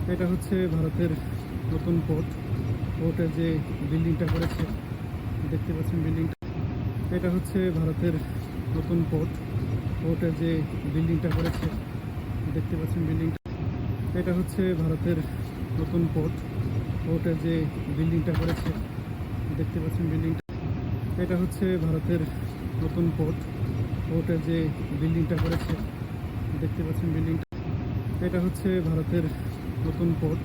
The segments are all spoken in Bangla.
এটা হচ্ছে ভারতের নতুন পোর্ট। পোর্টের যে বিল্ডিংটা করেছে দেখতে পাচ্ছেন বিল্ডিংটা। এটা হচ্ছে ভারতের নতুন পোর্ট। পোর্টের যে বিল্ডিংটা করেছে দেখতে পাচ্ছেন বিল্ডিংটা। এটা হচ্ছে ভারতের নতুন পোর্ট। পোর্টের যে বিল্ডিংটা করেছে দেখতে পাচ্ছেন বিল্ডিংটা। এটা হচ্ছে ভারতের নতুন পোর্ট। পোর্টের যে বিল্ডিংটা করেছে দেখতে পাচ্ছেন বিল্ডিংটা। এটা হচ্ছে ভারতের নতুন পোর্ট।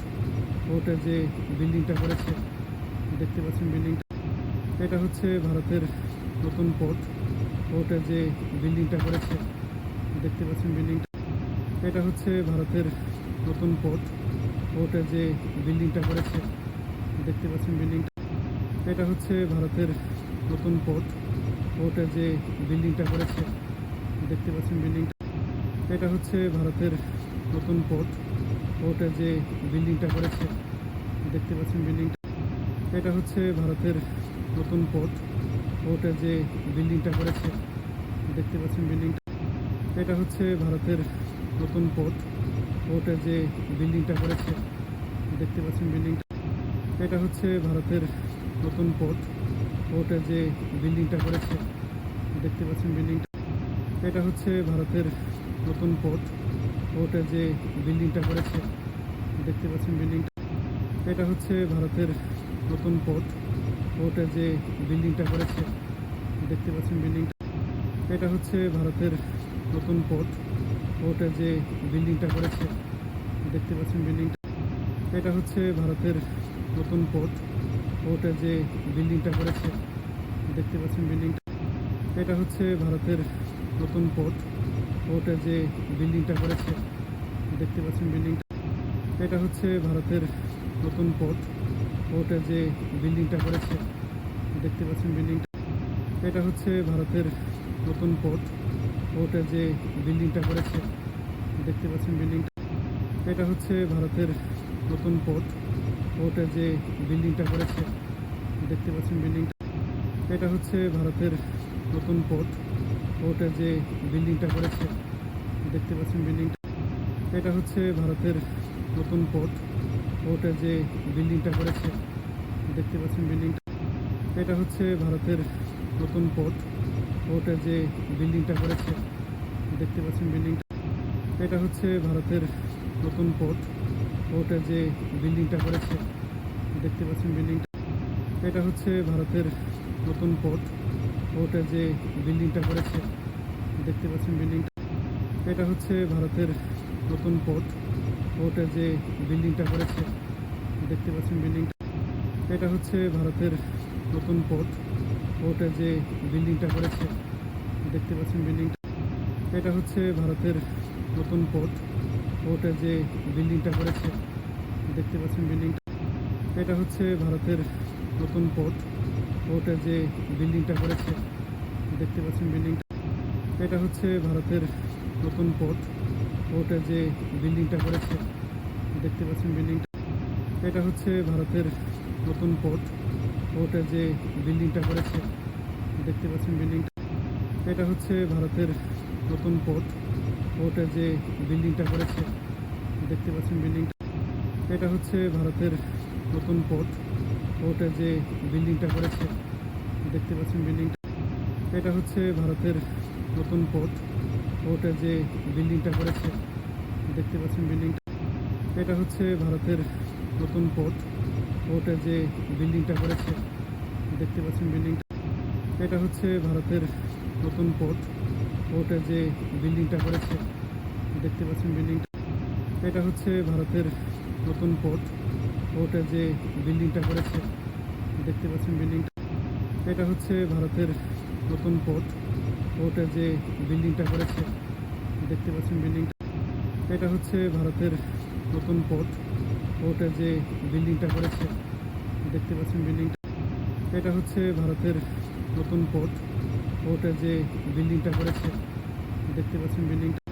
পোর্টের যে বিল্ডিংটা করেছে দেখতে পাচ্ছেন বিল্ডিংটা। এটা হচ্ছে ভারতের নতুন পোর্ট। পোর্টের যে বিল্ডিংটা করেছে দেখতে পাচ্ছেন বিল্ডিংটা। এটা হচ্ছে ভারতের নতুন পোর্ট। পোর্টের যে বিল্ডিংটা করেছে দেখতে পাচ্ছেন বিল্ডিংটা। এটা হচ্ছে ভারতের নতুন পোর্ট। পোর্টের যে বিল্ডিংটা করেছে দেখতে পাচ্ছেন বিল্ডিংটা। এটা হচ্ছে ভারতের নতুন পোর্ট। পোর্টের যে বিল্ডিংটা করেছে দেখতে পাচ্ছেন বিল্ডিংটা। এটা হচ্ছে ভারতের নতুন পোর্ট। পোর্টের যে বিল্ডিংটা করেছে দেখতে পাচ্ছেন বিল্ডিংটা। এটা হচ্ছে ভারতের নতুন পোর্ট। পোর্টের যে বিল্ডিংটা করেছে দেখতে পাচ্ছেন বিল্ডিংটা। এটা হচ্ছে ভারতের নতুন পোর্ট। পোর্টের যে বিল্ডিংটা করেছে দেখতে পাচ্ছেন বিল্ডিংটা। এটা হচ্ছে ভারতের নতুন পোর্ট। পোর্টের যে বিল্ডিংটা করেছে দেখতে পাচ্ছেন বিল্ডিংটা। এটা হচ্ছে ভারতের নতুন পোর্ট। পোর্টের যে বিল্ডিংটা করেছে দেখতে পাচ্ছেন বিল্ডিংটা। এটা হচ্ছে ভারতের নতুন পোর্ট। পোর্টের যে বিল্ডিংটা করেছে দেখতে পাচ্ছেন বিল্ডিংটা। এটা হচ্ছে ভারতের নতুন পোর্ট। পোর্টের যে বিল্ডিংটা করেছে দেখতে পাচ্ছেন বিল্ডিংটা। এটা হচ্ছে ভারতের নতুন পোর্ট। পোর্টের যে বিল্ডিংটা করেছে দেখতে পাচ্ছেন বিল্ডিংটা। এটা হচ্ছে ভারতের নতুন পোর্ট। পোর্টের যে বিল্ডিংটা করেছে দেখতে পাচ্ছেন বিল্ডিংটা। এটা হচ্ছে ভারতের নতুন পোর্ট। পোর্টের যে বিল্ডিংটা করেছে দেখতে পাচ্ছেন বিল্ডিংটা। এটা হচ্ছে ভারতের নতুন পোর্ট। পোর্টের যে বিল্ডিংটা করেছে দেখতে পাচ্ছেন বিল্ডিংটা। এটা হচ্ছে ভারতের নতুন পোর্ট। পোর্টের যে বিল্ডিংটা করেছে দেখতে পাচ্ছেন বিল্ডিংটা। এটা হচ্ছে ভারতের নতুন পোর্ট। পোর্টের যে বিল্ডিংটা করেছে দেখতে পাচ্ছেন বিল্ডিংটা। এটা হচ্ছে ভারতের নতুন পোর্ট। পোর্টের যে বিল্ডিংটা করেছে দেখতে পাচ্ছেন বিল্ডিংটা। এটা হচ্ছে ভারতের নতুন পোর্ট। পোর্টের যে বিল্ডিংটা করেছে দেখতে পাচ্ছেন বিল্ডিংটা। এটা হচ্ছে ভারতের নতুন পোর্ট। পোর্টের যে বিল্ডিংটা করেছে দেখতে পাচ্ছেন বিল্ডিংটা। এটা হচ্ছে ভারতের নতুন পোর্ট। পোর্টের যে বিল্ডিংটা করেছে দেখতে পাচ্ছেন বিল্ডিংটা। এটা হচ্ছে ভারতের নতুন পোর্ট। পোর্টের যে বিল্ডিংটা করেছে দেখতে পাচ্ছেন বিল্ডিংটা। এটা হচ্ছে ভারতের নতুন পোর্ট। পোর্টের যে বিল্ডিংটা করেছে দেখতে পাচ্ছেন বিল্ডিংটা। এটা হচ্ছে ভারতের নতুন পোর্ট। পোর্টের যে বিল্ডিংটা করেছে দেখতে পাচ্ছেন বিল্ডিংটা। এটা হচ্ছে ভারতের নতুন পোর্ট। পোর্টের যে বিল্ডিংটা করেছে দেখতে পাচ্ছেন বিল্ডিংটা। এটা হচ্ছে ভারতের নতুন পোর্ট। পোর্টের যে বিল্ডিংটা করেছে দেখতে পাচ্ছেন বিল্ডিংটা। এটা হচ্ছে ভারতের নতুন পোর্ট। পোর্টের যে বিল্ডিংটা করেছে দেখতে পাচ্ছেন বিল্ডিংটা। এটা হচ্ছে ভারতের নতুন পোর্ট। পোর্টের যে বিল্ডিংটা করেছে দেখতে পাচ্ছেন বিল্ডিংটা। এটা হচ্ছে ভারতের নতুন পোর্ট। পোর্টের যে বিল্ডিংটা করেছে দেখতে পাচ্ছেন বিল্ডিংটা। এটা হচ্ছে ভারতের নতুন পোর্ট। পোর্টের যে বিল্ডিংটা করেছে দেখতে পাচ্ছেন বিল্ডিংটা। এটা হচ্ছে ভারতের নতুন পোর্ট। পোর্টের যে বিল্ডিংটা করেছে দেখতে পাচ্ছেন বিল্ডিংটা। এটা হচ্ছে ভারতের নতুন পোর্ট। পোর্টের যে বিল্ডিংটা করেছে দেখতে পাচ্ছেন বিল্ডিংটা। এটা হচ্ছে ভারতের নতুন পোর্ট। পোর্টের যে বিল্ডিংটা করেছে দেখতে পাচ্ছেন বিল্ডিংটা। এটা হচ্ছে ভারতের নতুন পোর্ট। পোর্টের যে বিল্ডিংটা করেছে দেখতে পাচ্ছেন বিল্ডিংটা। এটা হচ্ছে ভারতের নতুন পোর্ট। পোর্টের যে বিল্ডিংটা করেছে দেখতে পাচ্ছেন বিল্ডিংটা।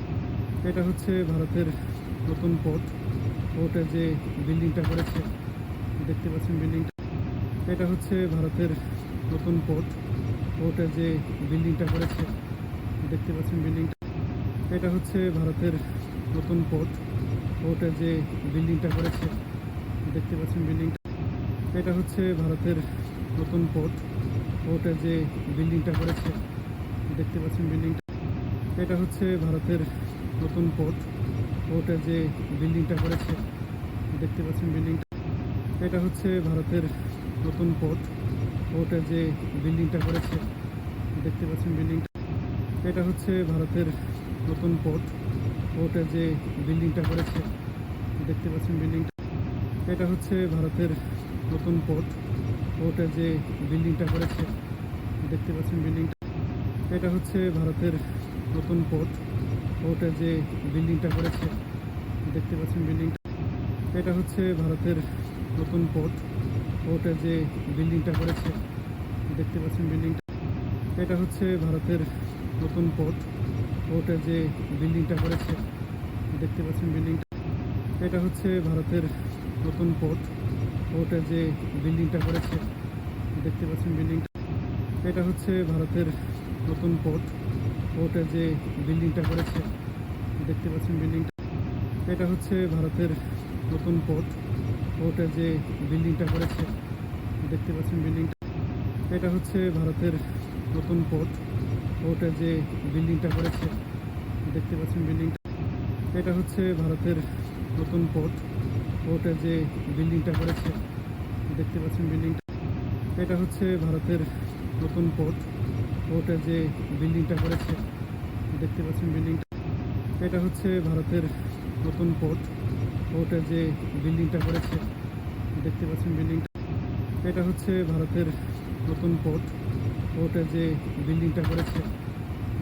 এটা হচ্ছে ভারতের নতুন পোর্ট। পোর্টের যে বিল্ডিংটা করেছে দেখতে পাচ্ছেন বিল্ডিংটা। এটা হচ্ছে ভারতের নতুন পোর্ট। পোর্টের যে বিল্ডিংটা করেছে দেখতে পাচ্ছেন বিল্ডিংটা। এটা হচ্ছে ভারতের নতুন পোর্ট। পোর্টের যে বিল্ডিংটা করেছে দেখতে পাচ্ছেন বিল্ডিংটা, এটা হচ্ছে ভারতের নতুন পোর্ট। পোর্টের যে বিল্ডিংটা করেছে দেখতে পাচ্ছেন বিল্ডিংটা, এটা হচ্ছে ভারতের নতুন পোর্ট। পোর্টের যে বিল্ডিংটা করেছে দেখতে পাচ্ছেন বিল্ডিংটা, এটা হচ্ছে ভারতের নতুন পোর্ট। পোর্টের যে বিল্ডিংটা করেছে দেখতে পাচ্ছেন বিল্ডিংটা, এটা হচ্ছে ভারতের নতুন পোর্ট। পোর্টের যে বিল্ডিংটা করেছে দেখতে পাচ্ছেন বিল্ডিংটা, এটা হচ্ছে ভারতের নতুন পোর্ট। পোর্টের যে বিল্ডিংটা করেছে দেখতে পাচ্ছেন বিল্ডিংটা, এটা হচ্ছে ভারতের নতুন পোর্ট। পোর্টের যে বিল্ডিংটা করেছে দেখতে পাচ্ছেন বিল্ডিংটা, এটা হচ্ছে ভারতের নতুন পোর্ট। পোর্টের যে বিল্ডিংটা করেছে দেখতে পাচ্ছেন বিল্ডিংটা, এটা হচ্ছে ভারতের নতুন পোর্ট। পোর্টের যে বিল্ডিংটা করেছে দেখতে পাচ্ছেন বিল্ডিংটা, এটা হচ্ছে ভারতের নতুন পোর্ট। পোর্টের যে বিল্ডিংটা করেছে দেখতে পাচ্ছেন বিল্ডিংটা, এটা হচ্ছে ভারতের নতুন পোর্ট। পোর্টের যে বিল্ডিংটা করেছে দেখতে পাচ্ছেন বিল্ডিংটা, এটা হচ্ছে ভারতের নতুন পোর্ট। পোর্টের যে বিল্ডিংটা করেছে দেখতে পাচ্ছেন বিল্ডিংটা, এটা হচ্ছে ভারতের নতুন পোর্ট। পোর্টের যে বিল্ডিংটা করেছে দেখতে পাচ্ছেন বিল্ডিংটা, এটা হচ্ছে ভারতের নতুন পোর্ট। পোর্টের যে বিল্ডিংটা করেছে দেখতে পাচ্ছেন বিল্ডিংটা, এটা হচ্ছে ভারতের নতুন পোর্ট। পোর্টের যে বিল্ডিংটা করেছে দেখতে পাচ্ছেন বিল্ডিংটা, এটা হচ্ছে ভারতের নতুন পোর্ট। পোর্টের যে বিল্ডিংটা করেছে দেখতে পাচ্ছেন বিল্ডিংটা, এটা হচ্ছে ভারতের নতুন পোর্ট। পোর্টের যে বিল্ডিংটা করেছে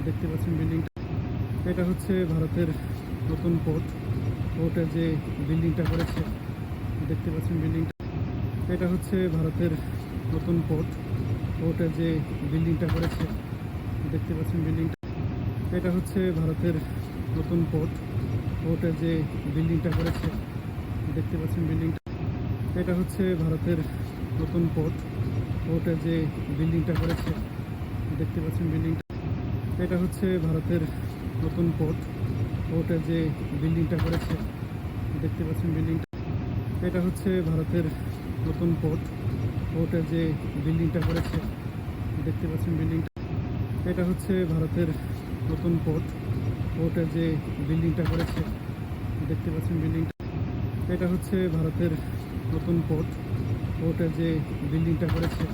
দেখতে পাচ্ছেন বিল্ডিংটা, এটা হচ্ছে ভারতের নতুন পোর্ট। পোর্টের যে বিল্ডিংটা করেছে দেখতে পাচ্ছেন বিল্ডিংটা, এটা হচ্ছে ভারতের নতুন পোর্ট। পোর্টের যে বিল্ডিংটা করেছে দেখতে পাচ্ছেন বিল্ডিংটা, এটা হচ্ছে ভারতের নতুন পোর্ট। পোর্টের যে বিল্ডিংটা করেছে দেখতে পাচ্ছেন বিল্ডিংটা, এটা হচ্ছে ভারতের নতুন পোর্ট। পোর্টের যে বিল্ডিংটা করেছে দেখতে পাচ্ছেন বিল্ডিংটা, এটা হচ্ছে ভারতের নতুন পোর্ট। পোর্টের যে বিল্ডিংটা করেছে দেখতে পাচ্ছেন বিল্ডিংটা, এটা হচ্ছে ভারতের নতুন পোর্ট। পোর্টের যে বিল্ডিংটা করেছে দেখতে পাচ্ছেন বিল্ডিংটা, এটা হচ্ছে ভারতের নতুন পোর্ট। পোর্টের যে বিল্ডিংটা করেছে দেখতে পাচ্ছেন বিল্ডিংটা, এটা হচ্ছে ভারতের নতুন পোর্ট। পোর্টের যে বিল্ডিংটা করেছে দেখতে পাচ্ছেন বিল্ডিংটা, এটা হচ্ছে ভারতের নতুন পোর্ট। পোর্টের যে বিল্ডিংটা করেছে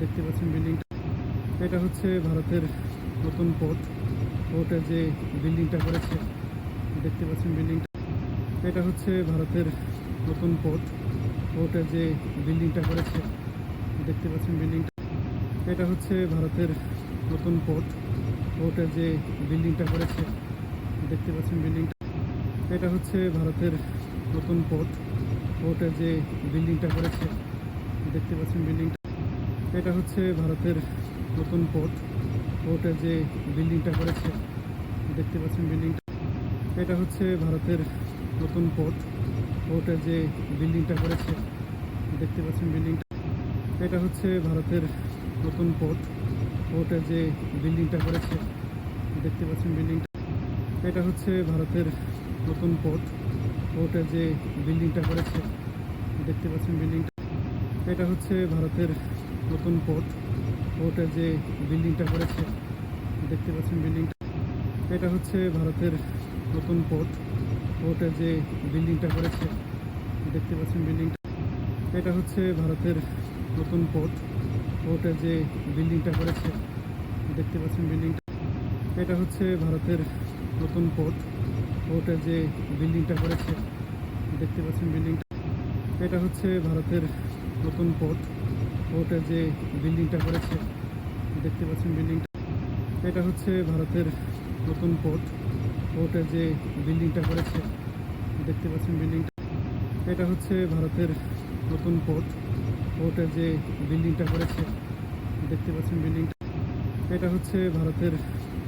দেখতে পাচ্ছেন বিল্ডিংটা, এটা হচ্ছে ভারতের নতুন পোর্ট। পোর্টের যে বিল্ডিংটা করেছে দেখতে পাচ্ছেন বিল্ডিংটা, এটা হচ্ছে ভারতের নতুন পোর্ট। পোর্টের যে বিল্ডিংটা করেছে দেখতে পাচ্ছেন বিল্ডিংটা, এটা হচ্ছে ভারতের নতুন পোর্ট। পোর্টের যে বিল্ডিংটা করেছে দেখতে পাচ্ছেন বিল্ডিংটা, এটা হচ্ছে ভারতের নতুন পোর্ট। পোর্টের যে বিল্ডিংটা করেছে দেখতে পাচ্ছেন বিল্ডিংটা, এটা হচ্ছে ভারতের নতুন পোর্ট। পোর্টের যে বিল্ডিংটা করেছে দেখতে পাচ্ছেন বিল্ডিংটা, এটা হচ্ছে ভারতের নতুন পোর্ট। পোর্টের যে বিল্ডিংটা করেছে দেখতে পাচ্ছেন বিল্ডিংটা, এটা হচ্ছে ভারতের নতুন পোর্ট। পোর্টের যে বিল্ডিংটা করেছে দেখতে পাচ্ছেন বিল্ডিংটা, এটা হচ্ছে ভারতের নতুন পোর্ট। পোর্টের যে বিল্ডিংটা করেছে দেখতে পাচ্ছেন বিল্ডিংটা, এটা হচ্ছে ভারতের নতুন পোর্ট। পোর্টের যে বিল্ডিংটা করেছে দেখতে পাচ্ছেন বিল্ডিংটা, এটা হচ্ছে ভারতের নতুন পোর্ট। পোর্টের যে বিল্ডিংটা করেছে দেখতে পাচ্ছেন বিল্ডিংটা, এটা হচ্ছে ভারতের নতুন পোর্ট। পোর্টের যে বিল্ডিংটা করেছে দেখতে পাচ্ছেন বিল্ডিংটা, এটা হচ্ছে ভারতের নতুন পোর্ট। পোর্টের যে বিল্ডিংটা করেছে দেখতে পাচ্ছেন বিল্ডিংটা, এটা হচ্ছে ভারতের নতুন পোর্ট। পোর্টের যে বিল্ডিংটা করেছে দেখতে পাচ্ছেন বিল্ডিংটা, এটা হচ্ছে ভারতের নতুন পোর্ট। পোর্টের যে বিল্ডিংটা করেছে দেখতে পাচ্ছেন বিল্ডিংটা, এটা হচ্ছে ভারতের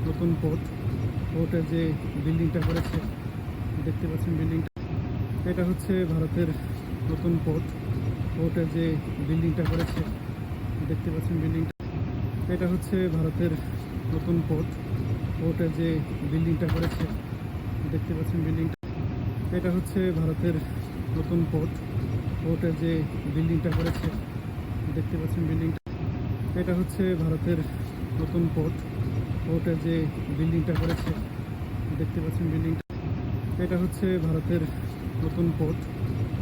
নতুন পোর্ট। পোর্টের যে বিল্ডিংটা করেছে দেখতে পাচ্ছেন বিল্ডিংটা, এটা হচ্ছে ভারতের নতুন পোর্ট। পোর্টের যে বিল্ডিংটা করেছে দেখতে পাচ্ছেন বিল্ডিংটা, এটা হচ্ছে ভারতের নতুন পোর্ট। পোর্টের যে বিল্ডিংটা করেছে দেখতে পাচ্ছেন বিল্ডিংটা, এটা হচ্ছে ভারতের নতুন পোর্ট। পোর্টের যে বিল্ডিংটা করেছে দেখতে পাচ্ছেন বিল্ডিংটা। এটা হচ্ছে ভারতের নতুন পোর্ট। পোর্টের যে বিল্ডিংটা করেছে দেখতে পাচ্ছেন বিল্ডিংটা। এটা হচ্ছে ভারতের নতুন পোর্ট।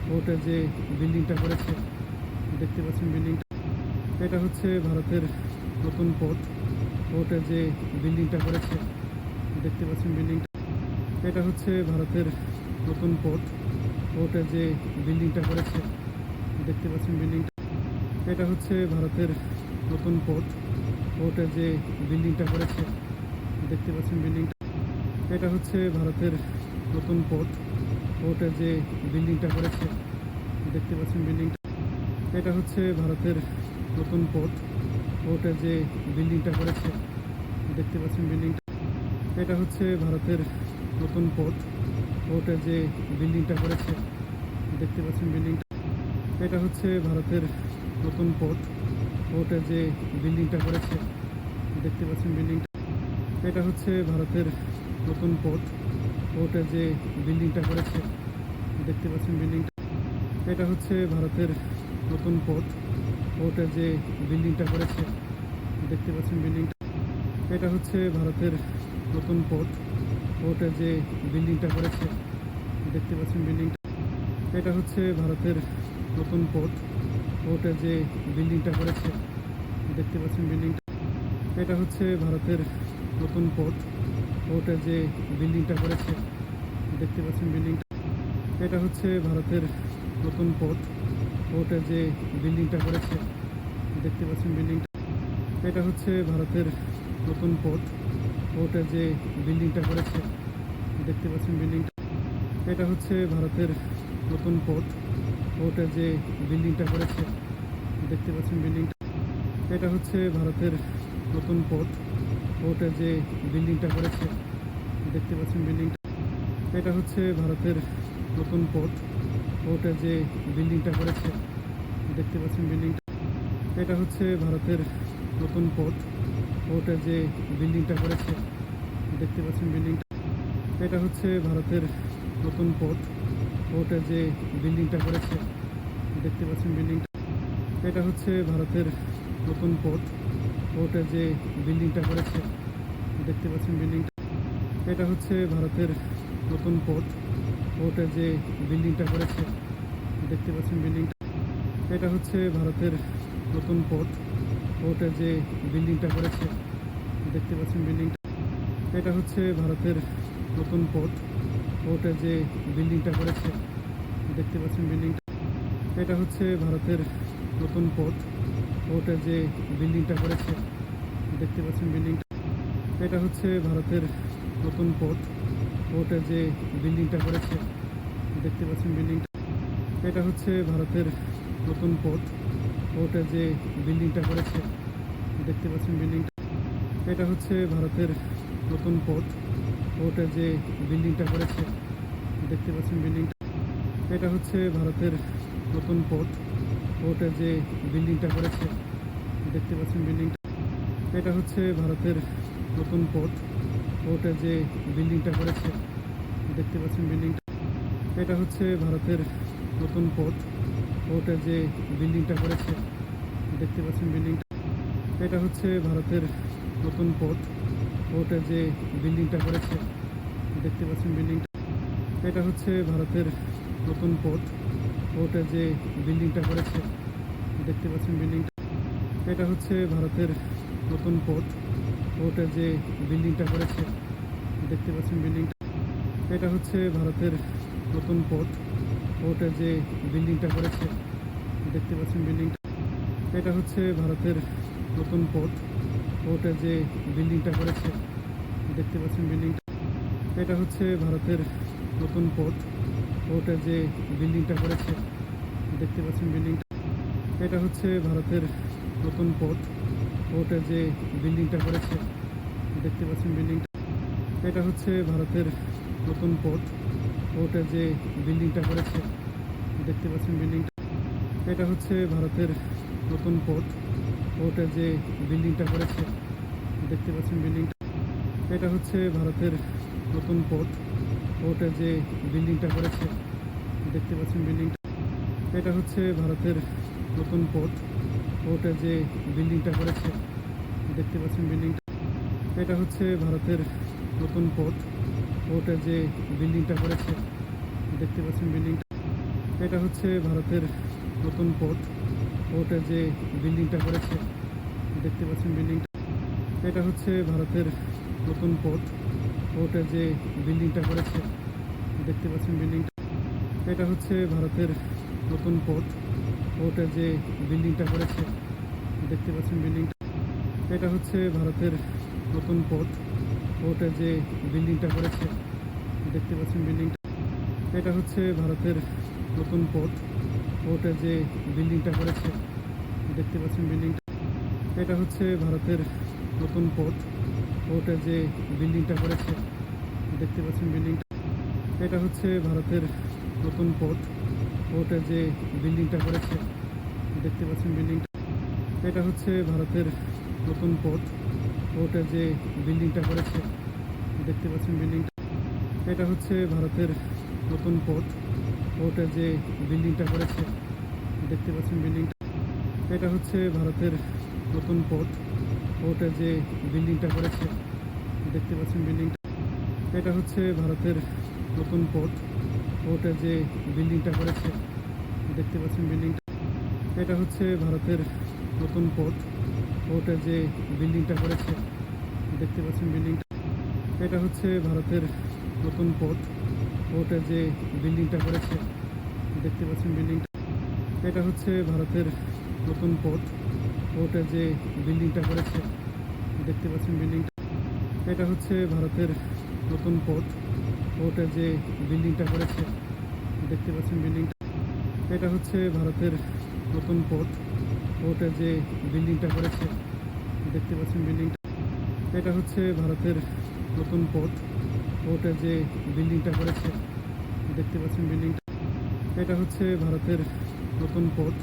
পোর্টের যে বিল্ডিংটা করেছে দেখতে পাচ্ছেন বিল্ডিংটা। এটা হচ্ছে ভারতের নতুন পোর্ট। পোর্টের যে বিল্ডিংটা করেছে দেখতে পাচ্ছেন বিল্ডিংটা। এটা হচ্ছে ভারতের নতুন পোর্ট। পোর্টের যে বিল্ডিংটা করেছে দেখতে পাচ্ছেন বিল্ডিংটা। এটা হচ্ছে ভারতের নতুন পোর্ট। পোর্টের যে বিল্ডিংটা করেছে দেখতে পাচ্ছেন বিল্ডিংটা। এটা হচ্ছে ভারতের নতুন পোর্ট। পোর্টের যে বিল্ডিংটা করেছে দেখতে পাচ্ছেন বিল্ডিংটা। এটা হচ্ছে ভারতের নতুন পোর্ট। পোর্টের যে বিল্ডিংটা করেছে দেখতে পাচ্ছেন বিল্ডিংটা। এটা হচ্ছে ভারতের নতুন পোর্ট। পোর্টের যে বিল্ডিংটা করেছে দেখতে পাচ্ছেন বিল্ডিংটা। এটা হচ্ছে ভারতের নতুন পোর্ট। পোর্টের যে বিল্ডিংটা করেছে দেখতে পাচ্ছেন বিল্ডিংটা। এটা হচ্ছে ভারতের নতুন পোর্ট। পোর্টের যে বিল্ডিংটা করেছে দেখতে পাচ্ছেন বিল্ডিংটা। এটা হচ্ছে ভারতের নতুন পোর্ট। পোর্টের যে বিল্ডিংটা করেছে দেখতে পাচ্ছেন বিল্ডিংটা। এটা হচ্ছে ভারতের নতুন পোর্ট। পোর্টের যে বিল্ডিংটা করেছে দেখতে পাচ্ছেন বিল্ডিংটা। এটা হচ্ছে ভারতের নতুন পোর্ট। পোর্টের যে বিল্ডিংটা করেছে দেখতে পাচ্ছেন বিল্ডিংটা। এটা হচ্ছে ভারতের নতুন পোর্ট। পোর্টের যে বিল্ডিংটা করেছে দেখতে পাচ্ছেন বিল্ডিংটা। এটা হচ্ছে ভারতের নতুন পোর্ট। পোর্টের যে বিল্ডিংটা করেছে দেখতে পাচ্ছেন বিল্ডিংটা। এটা হচ্ছে ভারতের নতুন পোর্ট। পোর্টের যে বিল্ডিংটা করেছে দেখতে পাচ্ছেন বিল্ডিংটা। এটা হচ্ছে ভারতের নতুন পোর্ট। পোর্টের যে বিল্ডিংটা করেছে দেখতে পাচ্ছেন বিল্ডিংটা। এটা হচ্ছে ভারতের নতুন পোর্ট। পোর্টের যে বিল্ডিংটা করেছে দেখতে পাচ্ছেন বিল্ডিংটা। এটা হচ্ছে ভারতের নতুন পোর্ট। পোর্টের যে বিল্ডিংটা করেছে দেখতে পাচ্ছেন বিল্ডিংটা। এটা হচ্ছে ভারতের নতুন পোর্ট। পোর্টের যে বিল্ডিংটা করেছে দেখতে পাচ্ছেন বিল্ডিংটা। এটা হচ্ছে ভারতের নতুন পোর্ট। পোর্টের যে বিল্ডিংটা করেছে দেখতে পাচ্ছেন বিল্ডিংটা। এটা হচ্ছে ভারতের নতুন পোর্ট। পোর্টের যে বিল্ডিংটা করেছে দেখতে পাচ্ছেন বিল্ডিংটা। এটা হচ্ছে ভারতের নতুন পোর্ট। পোর্টের যে বিল্ডিংটা করেছে দেখতে পাচ্ছেন বিল্ডিংটা। এটা হচ্ছে ভারতের নতুন পোর্ট। পোর্টের যে বিল্ডিংটা করেছে দেখতে পাচ্ছেন বিল্ডিংটা। এটা হচ্ছে ভারতের নতুন পোর্ট। পোর্টের যে বিল্ডিংটা করেছে দেখতে পাচ্ছেন বিল্ডিংটা। এটা হচ্ছে ভারতের নতুন পোর্ট। পোর্টের যে বিল্ডিংটা করেছে দেখতে পাচ্ছেন বিল্ডিংটা। এটা হচ্ছে ভারতের নতুন পোর্ট। পোর্টের যে বিল্ডিংটা করেছে দেখতে পাচ্ছেন বিল্ডিংটা। এটা হচ্ছে ভারতের নতুন পোর্ট। পোর্টের যে বিল্ডিংটা করেছে দেখতে পাচ্ছেন বিল্ডিংটা। এটা হচ্ছে ভারতের নতুন পোর্ট। পোর্টের যে বিল্ডিংটা করেছে দেখতে পাচ্ছেন বিল্ডিংটা। এটা হচ্ছে ভারতের নতুন পোর্ট। পোর্টের যে বিল্ডিংটা করেছে দেখতে পাচ্ছেন বিল্ডিংটা। এটা হচ্ছে ভারতের নতুন পোর্ট। পোর্টের যে বিল্ডিংটা করেছে দেখতে পাচ্ছেন বিল্ডিংটা। এটা হচ্ছে ভারতের নতুন পোর্ট। পোর্টের যে বিল্ডিংটা করেছে দেখতে পাচ্ছেন বিল্ডিংটা। এটা হচ্ছে ভারতের নতুন পোর্ট। পোর্টের যে বিল্ডিংটা করেছে দেখতে পাচ্ছেন বিল্ডিংটা। এটা হচ্ছে ভারতের নতুন পোর্ট। পোর্টের যে বিল্ডিংটা করেছে দেখতে পাচ্ছেন বিল্ডিংটা। এটা হচ্ছে ভারতের নতুন পোর্ট। পোর্টের যে বিল্ডিংটা করেছে দেখতে পাচ্ছেন বিল্ডিংটা। এটা হচ্ছে ভারতের নতুন পোর্ট। পোর্টের যে বিল্ডিংটা করেছে দেখতে পাচ্ছেন বিল্ডিংটা। এটা হচ্ছে ভারতের নতুন পোর্ট। পোর্টের যে বিল্ডিংটা করেছে দেখতে পাচ্ছেন বিল্ডিংটা। এটা হচ্ছে ভারতের নতুন পোর্ট। পোর্টের যে বিল্ডিংটা করেছে দেখতে পাচ্ছেন বিল্ডিংটা। এটা হচ্ছে ভারতের নতুন পোর্ট। পোর্টের যে বিল্ডিংটা করেছে দেখতে পাচ্ছেন বিল্ডিংটা। এটা হচ্ছে ভারতের নতুন পোর্ট। পোর্টের যে বিল্ডিংটা করেছে দেখতে পাচ্ছেন বিল্ডিংটা। এটা হচ্ছে ভারতের নতুন পোর্ট। পোর্টের যে বিল্ডিংটা করেছে দেখতে পাচ্ছেন বিল্ডিংটা। এটা হচ্ছে ভারতের নতুন পোর্ট। পোর্টের যে বিল্ডিংটা করেছে দেখতে পাচ্ছেন বিল্ডিংটা, এটা হচ্ছে ভারতের নতুন পোর্ট। পোর্টের যে বিল্ডিংটা করেছে দেখতে পাচ্ছেন বিল্ডিংটা, এটা হচ্ছে ভারতের নতুন পোর্ট। পোর্টের যে বিল্ডিংটা করেছে দেখতে পাচ্ছেন বিল্ডিংটা, এটা হচ্ছে ভারতের নতুন পোর্ট। পোর্টের যে বিল্ডিংটা করেছে দেখতে পাচ্ছেন বিল্ডিংটা, এটা হচ্ছে ভারতের নতুন পোর্ট। পোর্টের যে বিল্ডিংটা করেছে দেখতে পাচ্ছেন বিল্ডিংটা, এটা হচ্ছে ভারতের নতুন পোর্ট। পোর্টের যে বিল্ডিংটা করেছে দেখতে পাচ্ছেন বিল্ডিংটা, এটা হচ্ছে ভারতের নতুন পোর্ট। পোর্টের যে বিল্ডিংটা করেছে দেখতে পাচ্ছেন বিল্ডিংটা, এটা হচ্ছে ভারতের নতুন পোর্ট। পোর্টের যে বিল্ডিংটা করেছে দেখতে পাচ্ছেন বিল্ডিংটা, এটা হচ্ছে ভারতের নতুন পোর্ট। পোর্টের যে বিল্ডিংটা করেছে দেখতে পাচ্ছেন বিল্ডিংটা, এটা হচ্ছে ভারতের নতুন পোর্ট। পোর্টের যে বিল্ডিংটা করেছে দেখতে পাচ্ছেন বিল্ডিংটা, এটা হচ্ছে ভারতের নতুন পোর্ট। পোর্টের যে বিল্ডিংটা করেছে দেখতে পাচ্ছেন বিল্ডিংটা, এটা হচ্ছে ভারতের নতুন পোর্ট। পোর্টের যে বিল্ডিংটা করেছে দেখতে পাচ্ছেন বিল্ডিংটা, এটা হচ্ছে ভারতের নতুন পোর্ট। পোর্টের যে বিল্ডিংটা করেছে দেখতে পাচ্ছেন বিল্ডিংটা, এটা হচ্ছে ভারতের নতুন পোর্ট। পোর্টের যে বিল্ডিংটা করেছে দেখতে পাচ্ছেন বিল্ডিংটা, এটা হচ্ছে ভারতের নতুন পোর্ট। পোর্টের যে বিল্ডিংটা করেছে দেখতে পাচ্ছেন বিল্ডিংটা, এটা হচ্ছে ভারতের নতুন পোর্ট। পোর্টের যে বিল্ডিংটা করেছে দেখতে পাচ্ছেন বিল্ডিংটা, এটা হচ্ছে ভারতের নতুন পোর্ট। পোর্টের যে বিল্ডিংটা করেছে দেখতে পাচ্ছেন বিল্ডিংটা, এটা হচ্ছে ভারতের নতুন পোর্ট। পোর্টের যে বিল্ডিংটা করেছে দেখতে পাচ্ছেন বিল্ডিংটা, এটা হচ্ছে ভারতের নতুন পোর্ট। পোর্টের যে বিল্ডিংটা করেছে দেখতে পাচ্ছেন বিল্ডিংটা, এটা হচ্ছে ভারতের নতুন পোর্ট। পোর্টের যে বিল্ডিংটা করেছে দেখতে পাচ্ছেন বিল্ডিংটা, এটা হচ্ছে ভারতের নতুন পোর্ট।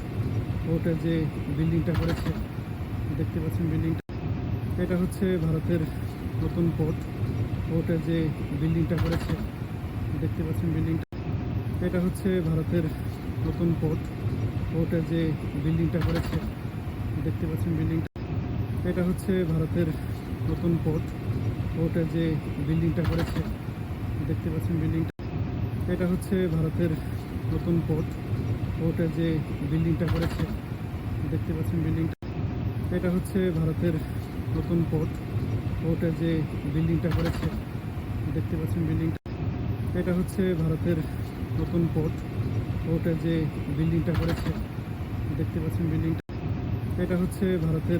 পোর্টের যে বিল্ডিংটা করেছে দেখতে পাচ্ছেন বিল্ডিংটা, এটা হচ্ছে ভারতের নতুন পোর্ট। পোর্টের যে বিল্ডিংটা করেছে দেখতে পাচ্ছেন বিল্ডিংটা, এটা হচ্ছে ভারতের নতুন পোর্ট। পোর্টের যে বিল্ডিংটা করেছে দেখতে পাচ্ছেন বিল্ডিংটা, এটা হচ্ছে ভারতের নতুন পোর্ট। পোর্টের যে বিল্ডিংটা করেছে দেখতে পাচ্ছেন বিল্ডিংটা, এটা হচ্ছে ভারতের নতুন পোর্ট। পোর্টের যে বিল্ডিংটা করেছে দেখতে পাচ্ছেন বিল্ডিংটা, এটা হচ্ছে ভারতের নতুন পোর্ট। পোর্টের যে বিল্ডিংটা করেছে দেখতে পাচ্ছেন বিল্ডিংটা, এটা হচ্ছে ভারতের নতুন পোর্ট। পোর্টের যে বিল্ডিংটা করেছে দেখতে পাচ্ছেন বিল্ডিংটা, এটা হচ্ছে ভারতের নতুন পোর্ট। পোর্টের যে বিল্ডিংটা করেছে দেখতে পাচ্ছেন বিল্ডিংটা, এটা হচ্ছে ভারতের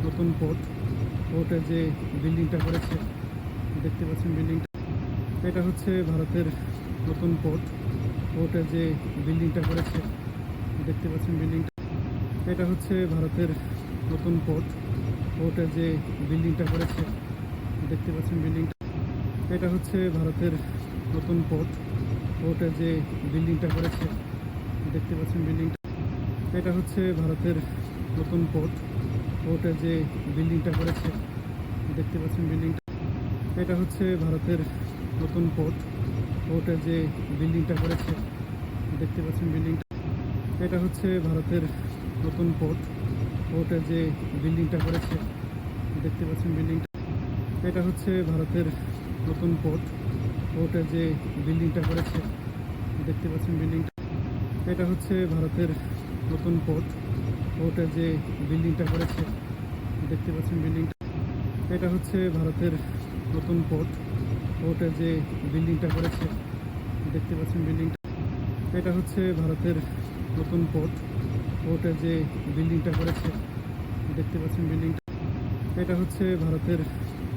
নতুন পোর্ট। পোর্টের যে বিল্ডিংটা করেছে দেখতে পাচ্ছেন বিল্ডিংটা, এটা হচ্ছে ভারতের নতুন পোর্ট। পোর্টের যে বিল্ডিংটা করেছে দেখতে পাচ্ছেন বিল্ডিংটা, এটা হচ্ছে ভারতের নতুন পোর্ট। পোর্টের যে বিল্ডিংটা করেছে দেখতে পাচ্ছেন বিল্ডিংটা, এটা হচ্ছে ভারতের নতুন পোর্ট। পোর্টের যে বিল্ডিংটা করেছে দেখতে পাচ্ছেন বিল্ডিংটা, এটা হচ্ছে ভারতের নতুন পোর্ট। পোর্টের যে বিল্ডিংটা করেছে দেখতে পাচ্ছেন বিল্ডিংটা, এটা হচ্ছে ভারতের নতুন পোর্ট। পোর্টের যে বিল্ডিংটা করেছে দেখতে পাচ্ছেন বিল্ডিংটা, এটা হচ্ছে ভারতের নতুন পোর্ট। পোর্টের যে বিল্ডিংটা করেছে দেখতে পাচ্ছেন বিল্ডিংটা, এটা হচ্ছে ভারতের নতুন পোর্ট। পোর্টের যে বিল্ডিংটা করেছে দেখতে পাচ্ছেন বিল্ডিংটা, এটা হচ্ছে ভারতের নতুন পোর্ট। পোর্টের যে বিল্ডিংটা করেছে দেখতে পাচ্ছেন বিল্ডিংটা, এটা হচ্ছে ভারতের নতুন পোর্ট। পোর্টের যে বিল্ডিংটা করেছে দেখতে পাচ্ছেন বিল্ডিংটা, এটা হচ্ছে ভারতের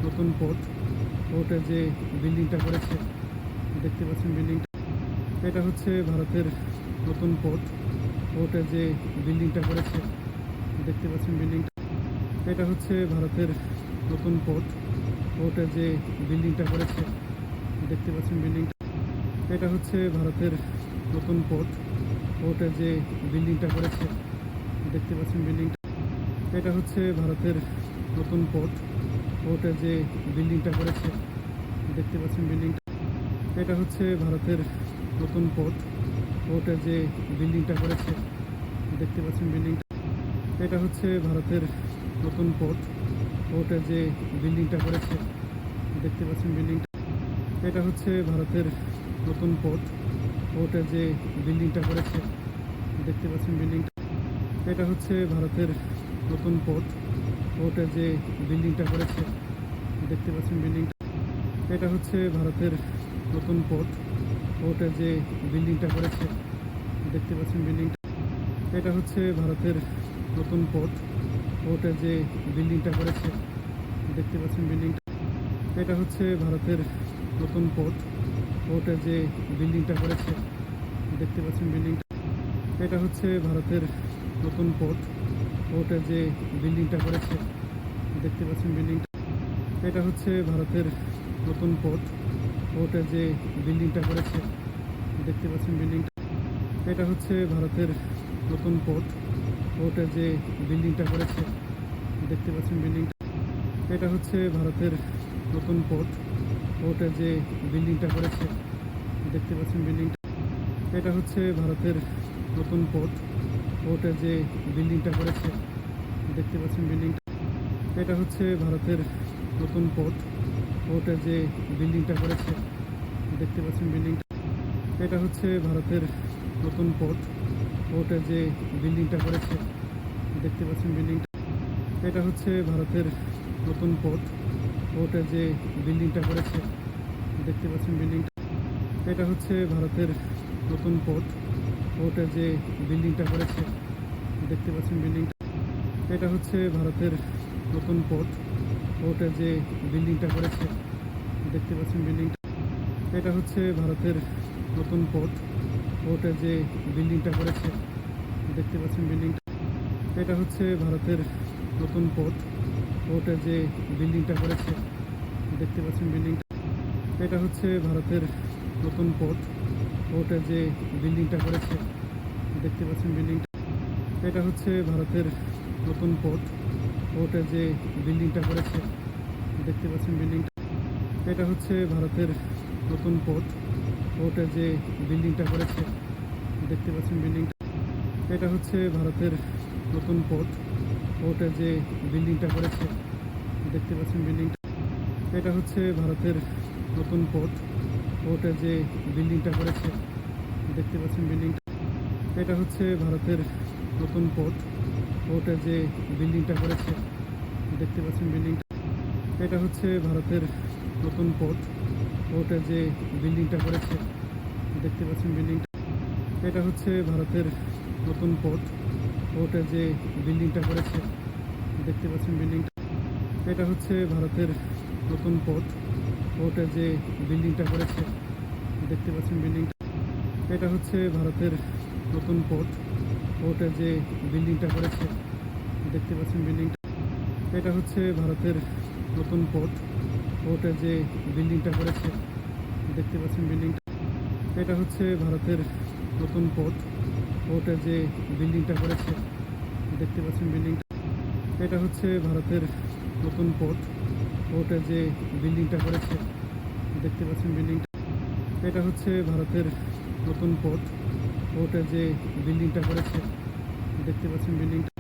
নতুন পোর্ট। পোর্টের যে বিল্ডিংটা করেছে দেখতে পাচ্ছেন বিল্ডিংটা, এটা হচ্ছে ভারতের নতুন পোর্ট। পোর্টের যে বিল্ডিংটা করেছে দেখতে পাচ্ছেন বিল্ডিংটা, এটা হচ্ছে ভারতের নতুন পোর্ট। পোর্টের যে বিল্ডিংটা করেছে দেখতে পাচ্ছেন বিল্ডিংটা, এটা হচ্ছে ভারতের নতুন পোর্ট। পোর্টের যে বিল্ডিংটা করেছে দেখতে পাচ্ছেন বিল্ডিংটা, এটা হচ্ছে ভারতের নতুন পোর্ট। পোর্টের যে বিল্ডিংটা করেছে দেখতে পাচ্ছেন বিল্ডিংটা, এটা হচ্ছে ভারতের নতুন পোর্ট। পোর্টের যে বিল্ডিংটা করেছে দেখতে পাচ্ছেন বিল্ডিংটা। এটা হচ্ছে ভারতের নতুন পোর্ট। পোর্টের যে বিল্ডিংটা করেছে দেখতে পাচ্ছেন বিল্ডিংটা। এটা হচ্ছে ভারতের নতুন পোর্ট। পোর্টের যে বিল্ডিংটা করেছে দেখতে পাচ্ছেন বিল্ডিংটা। এটা হচ্ছে ভারতের নতুন পোর্ট। পোর্টের যে বিল্ডিংটা করেছে দেখতে পাচ্ছেন বিল্ডিংটা। এটা হচ্ছে ভারতের নতুন পোর্ট। পোর্টের যে বিল্ডিংটা করেছে দেখতে পাচ্ছেন বিল্ডিংটা। এটা হচ্ছে ভারতের নতুন পোর্ট। পোর্টের যে বিল্ডিংটা করেছে দেখতে পাচ্ছেন বিল্ডিংটা। এটা হচ্ছে ভারতের নতুন পোর্ট। পোর্টের যে বিল্ডিংটা করেছে দেখতে পাচ্ছেন বিল্ডিংটা। এটা হচ্ছে ভারতের নতুন পোর্ট। পোর্টের যে বিল্ডিংটা করেছে দেখতে পাচ্ছেন বিল্ডিংটা। এটা হচ্ছে ভারতের নতুন পোর্ট। পোর্টের যে বিল্ডিংটা করেছে দেখতে পাচ্ছেন বিল্ডিংটা। এটা হচ্ছে ভারতের নতুন পোর্ট। পোর্টের যে বিল্ডিংটা করেছে দেখতে পাচ্ছেন বিল্ডিংটা। এটা হচ্ছে ভারতের নতুন পোর্ট। পোর্টের যে বিল্ডিংটা করেছে দেখতে পাচ্ছেন বিল্ডিংটা। এটা হচ্ছে ভারতের নতুন পোর্ট। পোর্টের যে বিল্ডিংটা করেছে দেখতে পাচ্ছেন বিল্ডিংটা। এটা হচ্ছে ভারতের নতুন পোর্ট। পোর্টের যে বিল্ডিংটা করেছে দেখতে পাচ্ছেন বিল্ডিংটা। এটা হচ্ছে ভারতের নতুন পোর্ট। পোর্টের যে বিল্ডিংটা করেছে দেখতে পাচ্ছেন বিল্ডিংটা। এটা হচ্ছে ভারতের নতুন পোর্ট। পোর্টের যে বিল্ডিংটা করেছে দেখতে পাচ্ছেন বিল্ডিংটা। এটা হচ্ছে ভারতের নতুন পোর্ট। পোর্টের যে বিল্ডিংটা করেছে দেখতে পাচ্ছেন বিল্ডিংটা। এটা হচ্ছে ভারতের নতুন পোর্ট। পোর্টের যে বিল্ডিংটা করেছে দেখতে পাচ্ছেন বিল্ডিংটা। এটা হচ্ছে ভারতের নতুন পোর্ট। পোর্টের যে বিল্ডিংটা করেছে দেখতে পাচ্ছেন বিল্ডিংটা। এটা হচ্ছে ভারতের নতুন পোর্ট। পোর্টের যে বিল্ডিংটা করেছে দেখতে পাচ্ছেন বিল্ডিংটা। এটা হচ্ছে ভারতের নতুন পোর্ট। পোর্টের যে বিল্ডিংটা করেছে দেখতে পাচ্ছেন বিল্ডিংটা। এটা হচ্ছে ভারতের নতুন পোর্ট। পোর্টের যে বিল্ডিংটা করেছে দেখতে পাচ্ছেন বিল্ডিংটা। এটা হচ্ছে ভারতের নতুন পোর্ট। পোর্টের যে বিল্ডিংটা করেছে দেখতে পাচ্ছেন বিল্ডিংটা। এটা হচ্ছে ভারতের নতুন পোর্ট। পোর্টের যে বিল্ডিংটা করেছে দেখতে পাচ্ছেন বিল্ডিংটা। এটা হচ্ছে ভারতের নতুন পোর্ট। পোর্টের যে বিল্ডিংটা করেছে দেখতে পাচ্ছেন বিল্ডিংটা। এটা হচ্ছে ভারতের নতুন পোর্ট। পোর্টের যে বিল্ডিংটা করেছে দেখতে পাচ্ছেন বিল্ডিংটা। এটা হচ্ছে ভারতের নতুন পোর্ট। পোর্টের যে বিল্ডিংটা করেছে দেখতে পাচ্ছেন বিল্ডিংটা। এটা হচ্ছে ভারতের নতুন পোর্ট। পোর্টের যে বিল্ডিংটা করেছে দেখতে পাচ্ছেন বিল্ডিংটা। এটা হচ্ছে ভারতের নতুন পোর্ট। পোর্টের যে বিল্ডিংটা করেছে দেখতে পাচ্ছেন বিল্ডিংটা। এটা হচ্ছে ভারতের নতুন পোর্ট। পোর্টের যে বিল্ডিংটা করেছে দেখতে পাচ্ছেন বিল্ডিংটা। এটা হচ্ছে ভারতের নতুন পোর্ট। পোর্টের যে বিল্ডিংটা করেছে দেখতে পাচ্ছেন বিল্ডিংটা। এটা হচ্ছে ভারতের নতুন পোর্ট। পোর্টের যে বিল্ডিংটা করেছে দেখতে পাচ্ছেন বিল্ডিংটা। এটা হচ্ছে ভারতের নতুন পোর্ট। পোর্টের যে বিল্ডিংটা করেছে দেখতে পাচ্ছেন বিল্ডিংটা। এটা হচ্ছে ভারতের নতুন পোর্ট। পোর্টের যে বিল্ডিংটা করেছে দেখতে পাচ্ছেন বিল্ডিংটা।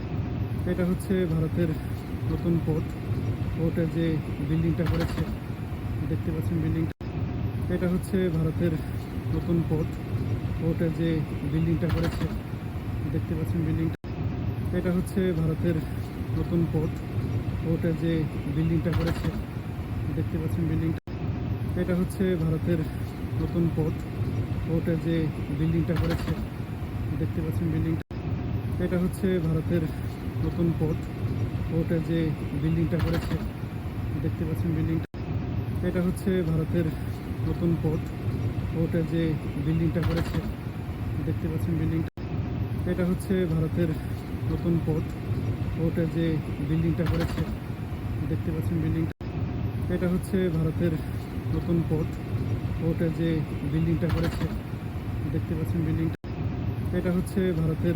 এটা হচ্ছে ভারতের নতুন পোর্ট। পোর্টের যে বিল্ডিংটা করেছে দেখতে পাচ্ছেন বিল্ডিংটা। এটা হচ্ছে ভারতের নতুন পোর্ট। পোর্টের যে বিল্ডিংটা করেছে দেখতে পাচ্ছেন বিল্ডিংটা। এটা হচ্ছে ভারতের নতুন পোর্ট। পোর্টের যে বিল্ডিংটা করেছে দেখতে পাচ্ছেন বিল্ডিংটা। এটা হচ্ছে ভারতের নতুন পোর্ট। পোর্টের যে বিল্ডিংটা করেছে দেখতে পাচ্ছেন বিল্ডিংটা। এটা হচ্ছে ভারতের নতুন পোর্ট। পোর্টের যে বিল্ডিংটা করেছে দেখতে পাচ্ছেন বিল্ডিংটা। এটা হচ্ছে ভারতের নতুন পোর্ট। পোর্টের যে বিল্ডিংটা করেছে দেখতে পাচ্ছেন বিল্ডিংটা। এটা হচ্ছে ভারতের নতুন পোর্ট। পোর্টের যে বিল্ডিংটা করেছে দেখতে পাচ্ছেন বিল্ডিংটা। এটা হচ্ছে ভারতের নতুন পোর্ট। পোর্টের যে বিল্ডিংটা করেছে দেখতে পাচ্ছেন বিল্ডিংটা। এটা হচ্ছে ভারতের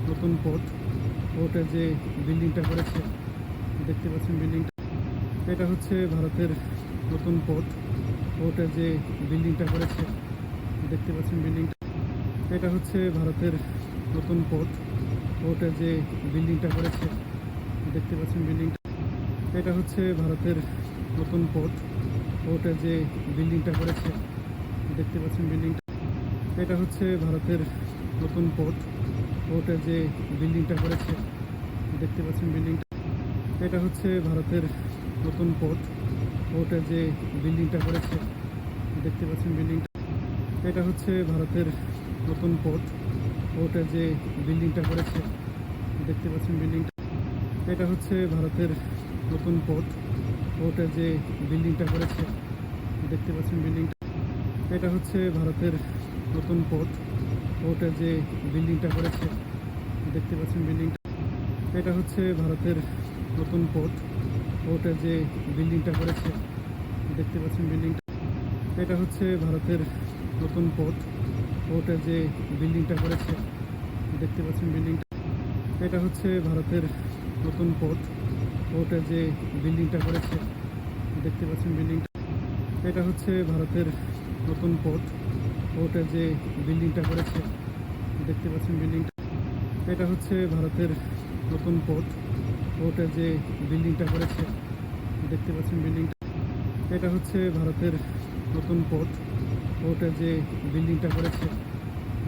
নতুন পোর্ট। পোর্টের যে বিল্ডিংটা করেছে দেখতে পাচ্ছেন বিল্ডিংটা। এটা হচ্ছে ভারতের নতুন পোর্ট, পোর্টের যে বিল্ডিংটা করেছে দেখতে পাচ্ছেন বিল্ডিংটা, এটা হচ্ছে ভারতের নতুন পোর্ট, পোর্টের যে বিল্ডিংটা করেছে দেখতে পাচ্ছেন বিল্ডিংটা, এটা হচ্ছে ভারতের নতুন পোর্ট, পোর্টের যে বিল্ডিংটা করেছে দেখতে পাচ্ছেন বিল্ডিংটা, এটা হচ্ছে ভারতের নতুন পোর্ট, পোর্টের যে বিল্ডিংটা করেছে দেখতে পাচ্ছেন বিল্ডিংটা, এটা হচ্ছে ভারতের নতুন পোর্ট, পোর্টের যে বিল্ডিংটা করেছে দেখতে পাচ্ছেন বিল্ডিংটা, এটা হচ্ছে ভারতের নতুন পোর্ট, পোর্টের যে বিল্ডিংটা করেছে দেখতে পাচ্ছেন বিল্ডিংটা, এটা হচ্ছে ভারতের নতুন পোর্ট, পোর্টের যে বিল্ডিংটা করেছে দেখতে পাচ্ছেন বিল্ডিংটা, এটা হচ্ছে ভারতের নতুন পোর্ট, পোর্টের যে বিল্ডিংটা করেছে দেখতে পাচ্ছেন বিল্ডিংটা, এটা হচ্ছে ভারতের নতুন পোর্ট, পোর্টের যে বিল্ডিংটা করেছে দেখতে পাচ্ছেন বিল্ডিংটা, এটা হচ্ছে ভারতের নতুন পোর্ট, পোর্টের যে বিল্ডিংটা করেছে দেখতে পাচ্ছেন বিল্ডিংটা, এটা হচ্ছে ভারতের নতুন পোর্ট, পোর্টের যে বিল্ডিংটা করেছে দেখতে পাচ্ছেন বিল্ডিংটা, এটা হচ্ছে ভারতের নতুন পোর্ট, পোর্টের যে বিল্ডিংটা করেছে দেখতে পাচ্ছেন বিল্ডিংটা, এটা হচ্ছে ভারতের নতুন পোর্ট, পোর্টের যে বিল্ডিংটা করেছে দেখতে পাচ্ছেন বিল্ডিংটা, এটা হচ্ছে ভারতের নতুন পোর্ট, পোর্টের যে বিল্ডিংটা করেছে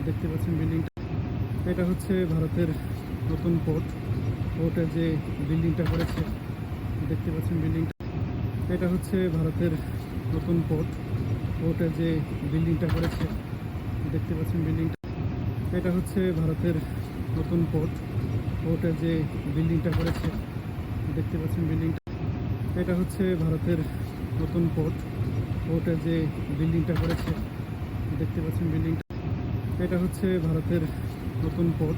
দেখতে পাচ্ছেন বিল্ডিংটা, এটা হচ্ছে ভারতের নতুন পোর্ট, পোর্টের যে বিল্ডিংটা করেছে দেখতে পাচ্ছেন বিল্ডিংটা, এটা হচ্ছে ভারতের নতুন পোর্ট, পোর্টের যে বিল্ডিংটা করেছে দেখতে পাচ্ছেন বিল্ডিংটা, এটা হচ্ছে ভারতের নতুন পোর্ট, পোর্টের যে বিল্ডিংটা করেছে দেখতে পাচ্ছেন বিল্ডিংটা, এটা হচ্ছে ভারতের নতুন পোর্ট, পোর্টের যে বিল্ডিংটা করেছে দেখতে পাচ্ছেন বিল্ডিংটা, এটা হচ্ছে ভারতের নতুন পোর্ট,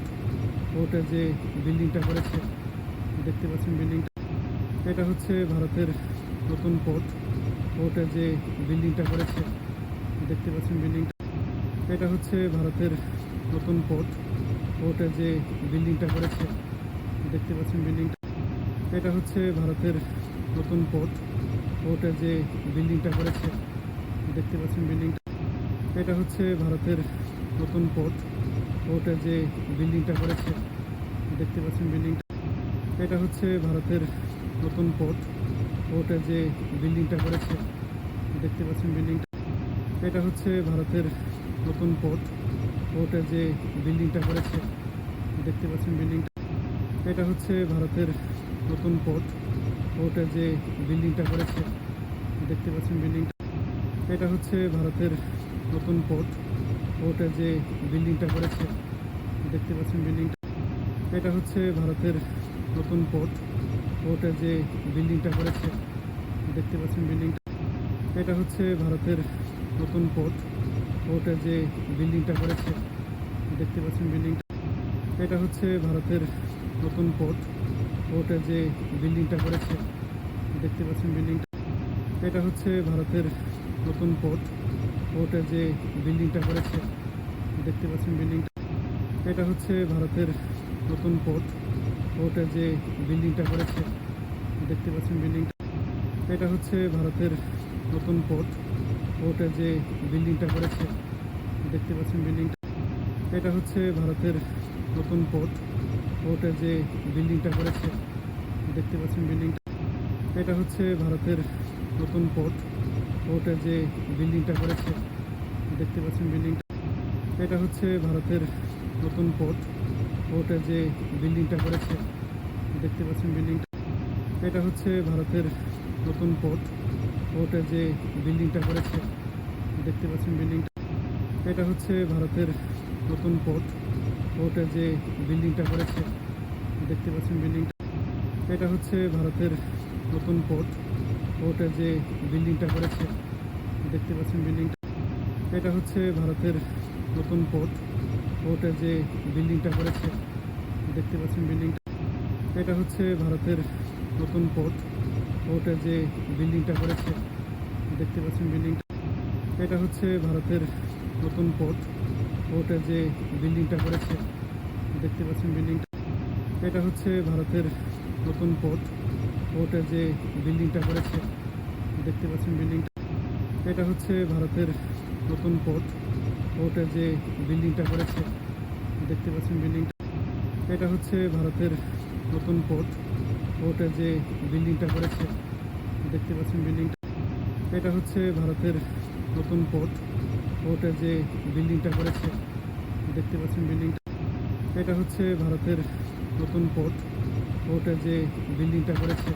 পোর্টের যে বিল্ডিংটা করেছে দেখতে পাচ্ছেন বিল্ডিংটা, এটা হচ্ছে ভারতের নতুন পোর্ট, পোর্টের যে বিল্ডিংটা করেছে দেখতে পাচ্ছেন বিল্ডিংটা, এটা হচ্ছে ভারতের নতুন পোর্ট, পোর্টের যে বিল্ডিংটা করেছে দেখতে পাচ্ছেন বিল্ডিংটা, এটা হচ্ছে ভারতের নতুন পোর্ট, পোর্টের যে বিল্ডিংটা করেছে দেখতে পাচ্ছেন বিল্ডিংটা, এটা হচ্ছে ভারতের নতুন পোর্ট, পোর্টের যে বিল্ডিংটা করেছে দেখতে পাচ্ছেন বিল্ডিংটা, এটা হচ্ছে ভারতের নতুন পোর্ট, পোর্টের যে বিল্ডিংটা করেছে দেখতে পাচ্ছেন বিল্ডিংটা, এটা হচ্ছে ভারতের নতুন পোর্ট, পোর্টের যে বিল্ডিংটা করেছে দেখতে পাচ্ছেন বিল্ডিংটা, এটা হচ্ছে ভারতের নতুন পোর্ট, পোর্টের যে বিল্ডিংটা করেছে দেখতে পাচ্ছেন বিল্ডিংটা, এটা হচ্ছে ভারতের নতুন পোর্ট, পোর্টের যে বিল্ডিংটা করেছে দেখতে পাচ্ছেন বিল্ডিংটা, এটা হচ্ছে ভারতের নতুন পোর্ট, পোর্টের যে বিল্ডিংটা করেছে দেখতে পাচ্ছেন বিল্ডিংটা, এটা হচ্ছে ভারতের নতুন পোর্ট, পোর্টের যে বিল্ডিংটা করেছে দেখতে পাচ্ছেন বিল্ডিংটা, এটা হচ্ছে ভারতের নতুন পোর্ট, পোর্টের যে বিল্ডিংটা করেছে দেখতে পাচ্ছেন বিল্ডিংটা, এটা হচ্ছে ভারতের নতুন পোর্ট, পোর্টের যে বিল্ডিংটা করেছে দেখতে পাচ্ছেন বিল্ডিংটা, এটা হচ্ছে ভারতের নতুন পোর্ট, পোর্টের যে বিল্ডিংটা করেছে দেখতে পাচ্ছেন বিল্ডিংটা, এটা হচ্ছে ভারতের নতুন পোর্ট, পোর্টের যে বিল্ডিংটা করেছে দেখতে পাচ্ছেন বিল্ডিংটা, এটা হচ্ছে ভারতের নতুন পোর্ট, পোর্টের যে বিল্ডিংটা করেছে দেখতে পাচ্ছেন বিল্ডিংটা, এটা হচ্ছে ভারতের নতুন পোর্ট, পোর্টের যে বিল্ডিংটা করেছে দেখতে পাচ্ছেন বিল্ডিংটা, এটা হচ্ছে ভারতের নতুন পোর্ট, পোর্টের যে বিল্ডিংটা করেছে দেখতে পাচ্ছেন বিল্ডিংটা, এটা হচ্ছে ভারতের নতুন পোর্ট, পোর্টের যে বিল্ডিংটা করেছে দেখতে পাচ্ছেন বিল্ডিংটা, এটা হচ্ছে ভারতের নতুন পোর্ট, পোর্টের যে বিল্ডিংটা করেছে দেখতে পাচ্ছেন বিল্ডিংটা, এটা হচ্ছে ভারতের নতুন পোর্ট, পোর্টের যে বিল্ডিংটা করেছে দেখতে পাচ্ছেন বিল্ডিংটা, এটা হচ্ছে ভারতের নতুন পোর্ট, পোর্টের যে বিল্ডিংটা করেছে দেখতে পাচ্ছেন বিল্ডিংটা, এটা হচ্ছে ভারতের নতুন পোর্ট, পোর্টের যে বিল্ডিংটা করেছে দেখতে পাচ্ছেন বিল্ডিংটা, এটা হচ্ছে ভারতের নতুন পোর্ট, পোর্টের যে বিল্ডিংটা করেছে দেখতে পাচ্ছেন বিল্ডিংটা, এটা হচ্ছে ভারতের নতুন পোর্ট, পোর্টের যে বিল্ডিংটা করেছে দেখতে পাচ্ছেন বিল্ডিংটা, এটা হচ্ছে ভারতের নতুন পোর্ট। পোর্টের যে বিল্ডিংটা করেছে দেখতে পাচ্ছেন বিল্ডিংটা, এটা হচ্ছে ভারতের নতুন পোর্ট। পোর্টের যে বিল্ডিংটা করেছে দেখতে পাচ্ছেন বিল্ডিংটা, এটা হচ্ছে ভারতের নতুন পোর্ট। পোর্টের যে বিল্ডিংটা করেছে দেখতে পাচ্ছেন বিল্ডিংটা, এটা হচ্ছে ভারতের নতুন পোর্ট। পোর্টের যে বিল্ডিংটা করেছে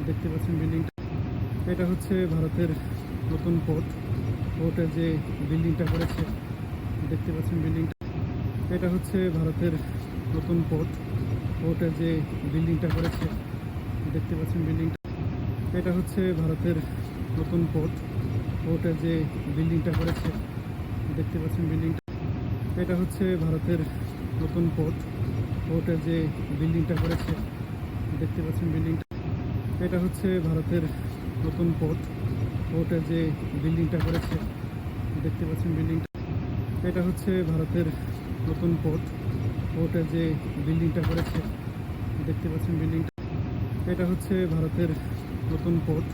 দেখতে পাচ্ছেন বিল্ডিংটা, এটা হচ্ছে ভারতের নতুন পোর্ট। পোর্টের যে বিল্ডিংটা করেছে দেখতে পাচ্ছেন বিল্ডিংটা, এটা হচ্ছে ভারতের নতুন পোর্ট। পোর্টের যে বিল্ডিংটা করেছে দেখতে পাচ্ছেন বিল্ডিংটা, এটা হচ্ছে ভারতের নতুন পোর্ট। পোর্টের যে বিল্ডিংটা করেছে দেখতে পাচ্ছেন বিল্ডিংটা, এটা হচ্ছে ভারতের নতুন পোর্ট। পোর্টের যে বিল্ডিংটা করেছে দেখতে পাচ্ছেন বিল্ডিংটা, এটা হচ্ছে ভারতের নতুন পোর্ট। পোর্টের যে বিল্ডিংটা করেছে দেখতে পাচ্ছেন বিল্ডিংটা, এটা হচ্ছে ভারতের নতুন পোর্ট। পোর্টের যে বিল্ডিংটা করেছে দেখতে পাচ্ছেন বিল্ডিংটা, এটা হচ্ছে ভারতের নতুন পোর্ট।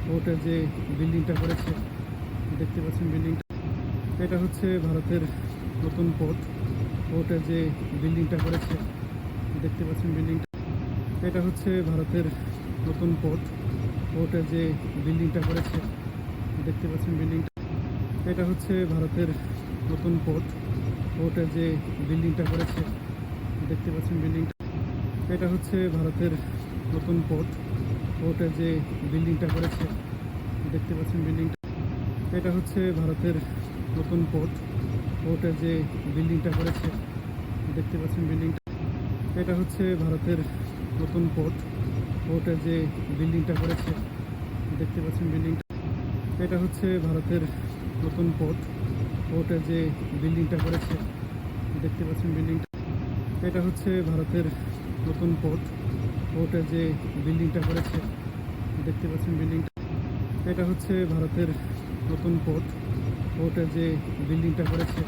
পোর্টের যে বিল্ডিংটা করেছে দেখতে পাচ্ছেন বিল্ডিংটা, এটা হচ্ছে ভারতের নতুন পোর্ট। পোর্টের যে বিল্ডিংটা করেছে দেখতে পাচ্ছেন বিল্ডিংটা, এটা হচ্ছে ভারতের নতুন পোর্ট। পোর্টের যে বিল্ডিংটা করেছে দেখতে পাচ্ছেন বিল্ডিংটা, এটা হচ্ছে ভারতের নতুন পোর্ট। পোর্টের যে বিল্ডিংটা করেছে দেখতে পাচ্ছেন বিল্ডিংটা, এটা হচ্ছে ভারতের নতুন পোর্ট। পোর্টের যে বিল্ডিংটা করেছে দেখতে পাচ্ছেন বিল্ডিংটা, এটা হচ্ছে ভারতের নতুন পোর্ট। পোর্টের যে বিল্ডিংটা করেছে দেখতে পাচ্ছেন বিল্ডিংটা, এটা হচ্ছে ভারতের নতুন পোর্ট। পোর্টের যে বিল্ডিংটা করেছে দেখতে পাচ্ছেন বিল্ডিংটা, এটা হচ্ছে ভারতের নতুন পোর্ট। পোর্টের যে বিল্ডিংটা করেছে দেখতে পাচ্ছেন বিল্ডিংটা, এটা হচ্ছে ভারতের নতুন পোর্ট। পোর্টের যে বিল্ডিংটা করেছে দেখতে পাচ্ছেন বিল্ডিংটা, এটা হচ্ছে ভারতের নতুন পোর্ট। পোর্টের যে বিল্ডিংটা করেছে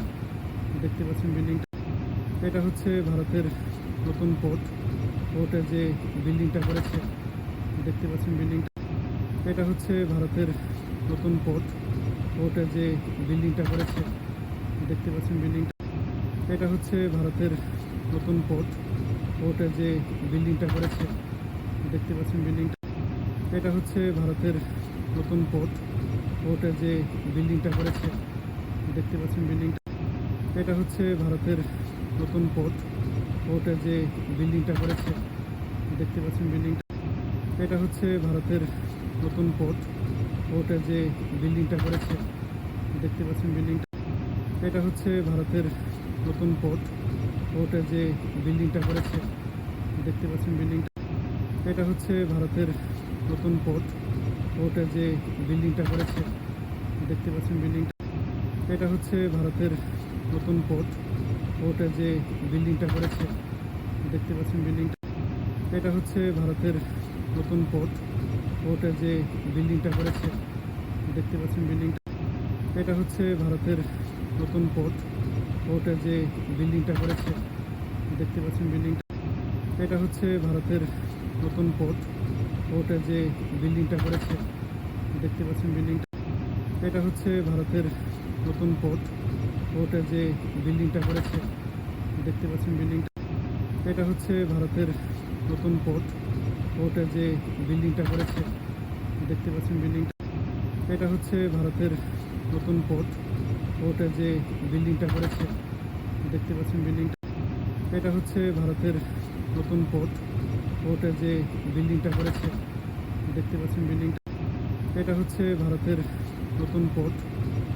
দেখতে পাচ্ছেন বিল্ডিংটা, এটা হচ্ছে ভারতের নতুন পোর্ট। পোর্টের যে বিল্ডিংটা করেছে দেখতে পাচ্ছেন বিল্ডিংটা, এটা হচ্ছে ভারতের নতুন পোর্ট। পোর্টের যে বিল্ডিংটা করেছে দেখতে পাচ্ছেন বিল্ডিংটা, এটা হচ্ছে ভারতের নতুন পোর্ট। পোর্টের যে বিল্ডিংটা করেছে দেখতে পাচ্ছেন বিল্ডিংটা, এটা হচ্ছে ভারতের নতুন পোর্ট। পোর্টের যে বিল্ডিংটা করেছে দেখতে পাচ্ছেন বিল্ডিংটা, এটা হচ্ছে ভারতের নতুন পোর্ট। পোর্টের যে বিল্ডিংটা করেছে দেখতে পাচ্ছেন বিল্ডিংটা, এটা হচ্ছে ভারতের নতুন পোর্ট। পোর্টের যে বিল্ডিংটা করেছে দেখতে পাচ্ছেন বিল্ডিংটা, এটা হচ্ছে ভারতের নতুন পোর্ট। পোর্টের যে বিল্ডিংটা করেছে দেখতে পাচ্ছেন বিল্ডিংটা, এটা হচ্ছে ভারতের নতুন পোর্ট। পোর্টের যে বিল্ডিংটা করেছে দেখতে পাচ্ছেন বিল্ডিংটা, এটা হচ্ছে ভারতের নতুন পোর্ট। পোর্টের যে বিল্ডিংটা করেছে দেখতে পাচ্ছেন বিল্ডিংটা, এটা হচ্ছে ভারতের নতুন পোর্ট। পোর্টের যে বিল্ডিংটা করেছে দেখতে পাচ্ছেন বিল্ডিংটা, এটা হচ্ছে ভারতের নতুন পোর্ট। পোর্টের যে বিল্ডিংটা করেছে দেখতে পাচ্ছেন বিল্ডিংটা, এটা হচ্ছে ভারতের নতুন পোর্ট। পোর্টের যে বিল্ডিংটা করেছে দেখতে পাচ্ছেন বিল্ডিংটা, এটা হচ্ছে ভারতের নতুন পোর্ট। পোর্টের যে বিল্ডিংটা করেছে দেখতে পাচ্ছেন বিল্ডিংটা, এটা হচ্ছে ভারতের নতুন পোর্ট। পোর্টের যে বিল্ডিংটা করেছে দেখতে পাচ্ছেন বিল্ডিংটা, এটা হচ্ছে ভারতের নতুন পোর্ট। পোর্টের যে বিল্ডিংটা করেছে দেখতে পাচ্ছেন বিল্ডিংটা, এটা হচ্ছে ভারতের নতুন পোর্ট। পোর্টের যে বিল্ডিংটা করেছে দেখতে পাচ্ছেন বিল্ডিংটা, এটা হচ্ছে ভারতের নতুন পোর্ট।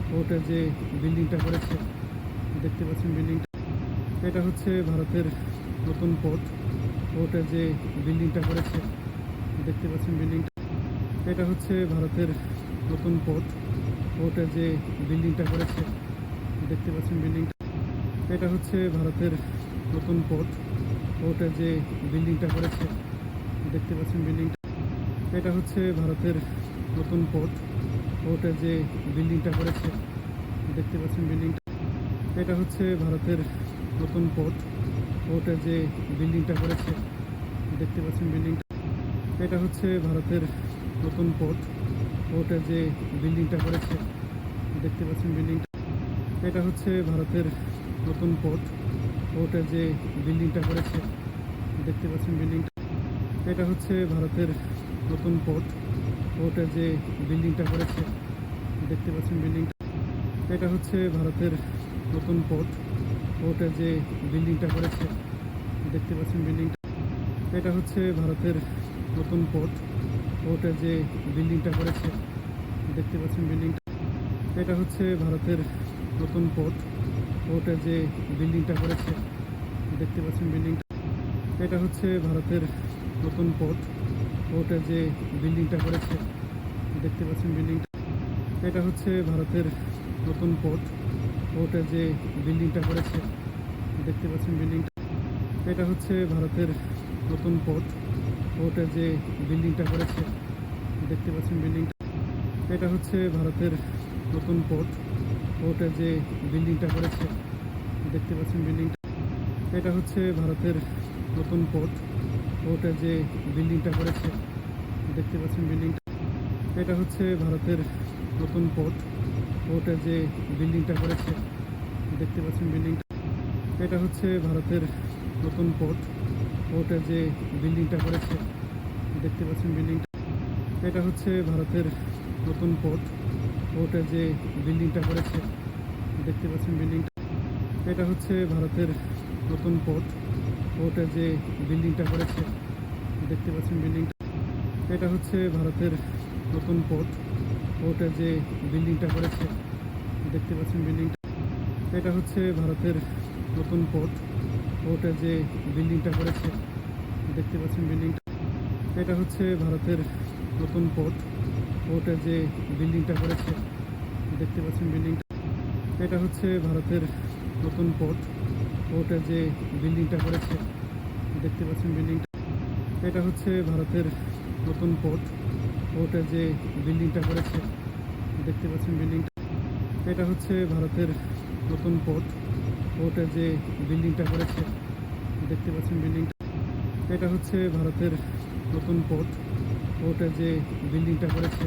পোর্টের যে বিল্ডিংটা করেছে দেখতে পাচ্ছেন বিল্ডিংটা, এটা হচ্ছে ভারতের নতুন পোর্ট। পোর্টের যে বিল্ডিংটা করেছে দেখতে পাচ্ছেন বিল্ডিংটা, এটা হচ্ছে ভারতের নতুন পোর্ট। পোর্টের যে বিল্ডিংটা করেছে দেখতে পাচ্ছেন বিল্ডিংটা, এটা হচ্ছে ভারতের নতুন পোর্ট। পোর্টের যে বিল্ডিংটা করেছে দেখতে পাচ্ছেন বিল্ডিংটা, এটা হচ্ছে ভারতের নতুন পোর্ট। পোর্টের যে বিল্ডিংটা করেছে দেখতে পাচ্ছেন বিল্ডিংটা, এটা হচ্ছে ভারতের নতুন পোর্ট। পোর্টের যে বিল্ডিংটা করেছে দেখতে পাচ্ছেন বিল্ডিংটা, এটা হচ্ছে ভারতের নতুন পোর্ট। পোর্টের যে বিল্ডিংটা করেছে, দেখতে পাচ্ছেন বিল্ডিংটা। এটা হচ্ছে ভারতের নতুন পোর্ট। পোর্টের যে বিল্ডিংটা করেছে, দেখতে পাচ্ছেন বিল্ডিংটা। এটা হচ্ছে ভারতের নতুন পোর্ট। পোর্টের যে বিল্ডিংটা করেছে, দেখতে পাচ্ছেন বিল্ডিংটা। এটা হচ্ছে ভারতের নতুন পোর্ট। পোর্টের যে বিল্ডিংটা করেছে, দেখতে পাচ্ছেন বিল্ডিংটা। এটা হচ্ছে ভারতের নতুন পোর্ট। পোর্টের যে বিল্ডিংটা করেছে, দেখতে পাচ্ছেন বিল্ডিংটা। এটা হচ্ছে ভারতের নতুন পোর্ট। পোর্টের যে বিল্ডিংটা করেছে, দেখতে পাচ্ছেন বিল্ডিংটা। এটা হচ্ছে ভারতের নতুন পোর্ট। পোর্টের যে বিল্ডিংটা করেছে, দেখতে পাচ্ছেন বিল্ডিংটা। এটা হচ্ছে ভারতের নতুন পোর্ট। পোর্টের যে বিল্ডিংটা করেছে, দেখতে পাচ্ছেন বিল্ডিংটা। এটা হচ্ছে ভারতের নতুন পোর্ট। পোর্টের যে বিল্ডিংটা করেছে, দেখতে পাচ্ছেন বিল্ডিংটা। এটা হচ্ছে ভারতের নতুন পোর্ট। পোর্টের যে বিল্ডিংটা করেছে, দেখতে পাচ্ছেন বিল্ডিংটা। এটা হচ্ছে ভারতের নতুন পোর্ট। পোর্টের যে বিল্ডিংটা করেছে, দেখতে পাচ্ছেন বিল্ডিংটা। এটা হচ্ছে ভারতের নতুন পোর্ট। পোর্টের যে বিল্ডিংটা করেছে, দেখতে পাচ্ছেন বিল্ডিংটা। এটা হচ্ছে ভারতের নতুন পোর্ট। পোর্টের যে বিল্ডিংটা করেছে, দেখতে পাচ্ছেন বিল্ডিংটা। এটা হচ্ছে ভারতের নতুন পোর্ট। পোর্টের যে বিল্ডিংটা করেছে, দেখতে পাচ্ছেন বিল্ডিংটা। এটা হচ্ছে ভারতের নতুন পোর্ট। পোর্টের যে বিল্ডিংটা করেছে, দেখতে পাচ্ছেন বিল্ডিংটা। এটা হচ্ছে ভারতের নতুন পোর্ট। পোর্টের যে বিল্ডিংটা করেছে, দেখতে পাচ্ছেন বিল্ডিংটা। এটা হচ্ছে ভারতের নতুন পোর্ট। পোর্টের যে বিল্ডিংটা করেছে, দেখতে পাচ্ছেন বিল্ডিংটা। এটা হচ্ছে ভারতের নতুন পোর্ট। পোর্টের যে বিল্ডিংটা করেছে, দেখতে পাচ্ছেন বিল্ডিংটা। এটা হচ্ছে ভারতের নতুন পোর্ট। পোর্টের যে বিল্ডিংটা করেছে, দেখতে পাচ্ছেন বিল্ডিংটা। এটা হচ্ছে ভারতের নতুন পোর্ট। পোর্টের যে বিল্ডিংটা করেছে, দেখতে পাচ্ছেন বিল্ডিংটা। এটা হচ্ছে ভারতের নতুন পোর্ট। পোর্টের যে বিল্ডিংটা করেছে, দেখতে পাচ্ছেন বিল্ডিংটা। এটা হচ্ছে ভারতের নতুন পোর্ট। পোর্টের যে বিল্ডিংটা করেছে, দেখতে পাচ্ছেন বিল্ডিংটা। এটা হচ্ছে ভারতের নতুন পোর্ট। পোর্টের যে বিল্ডিংটা করেছে,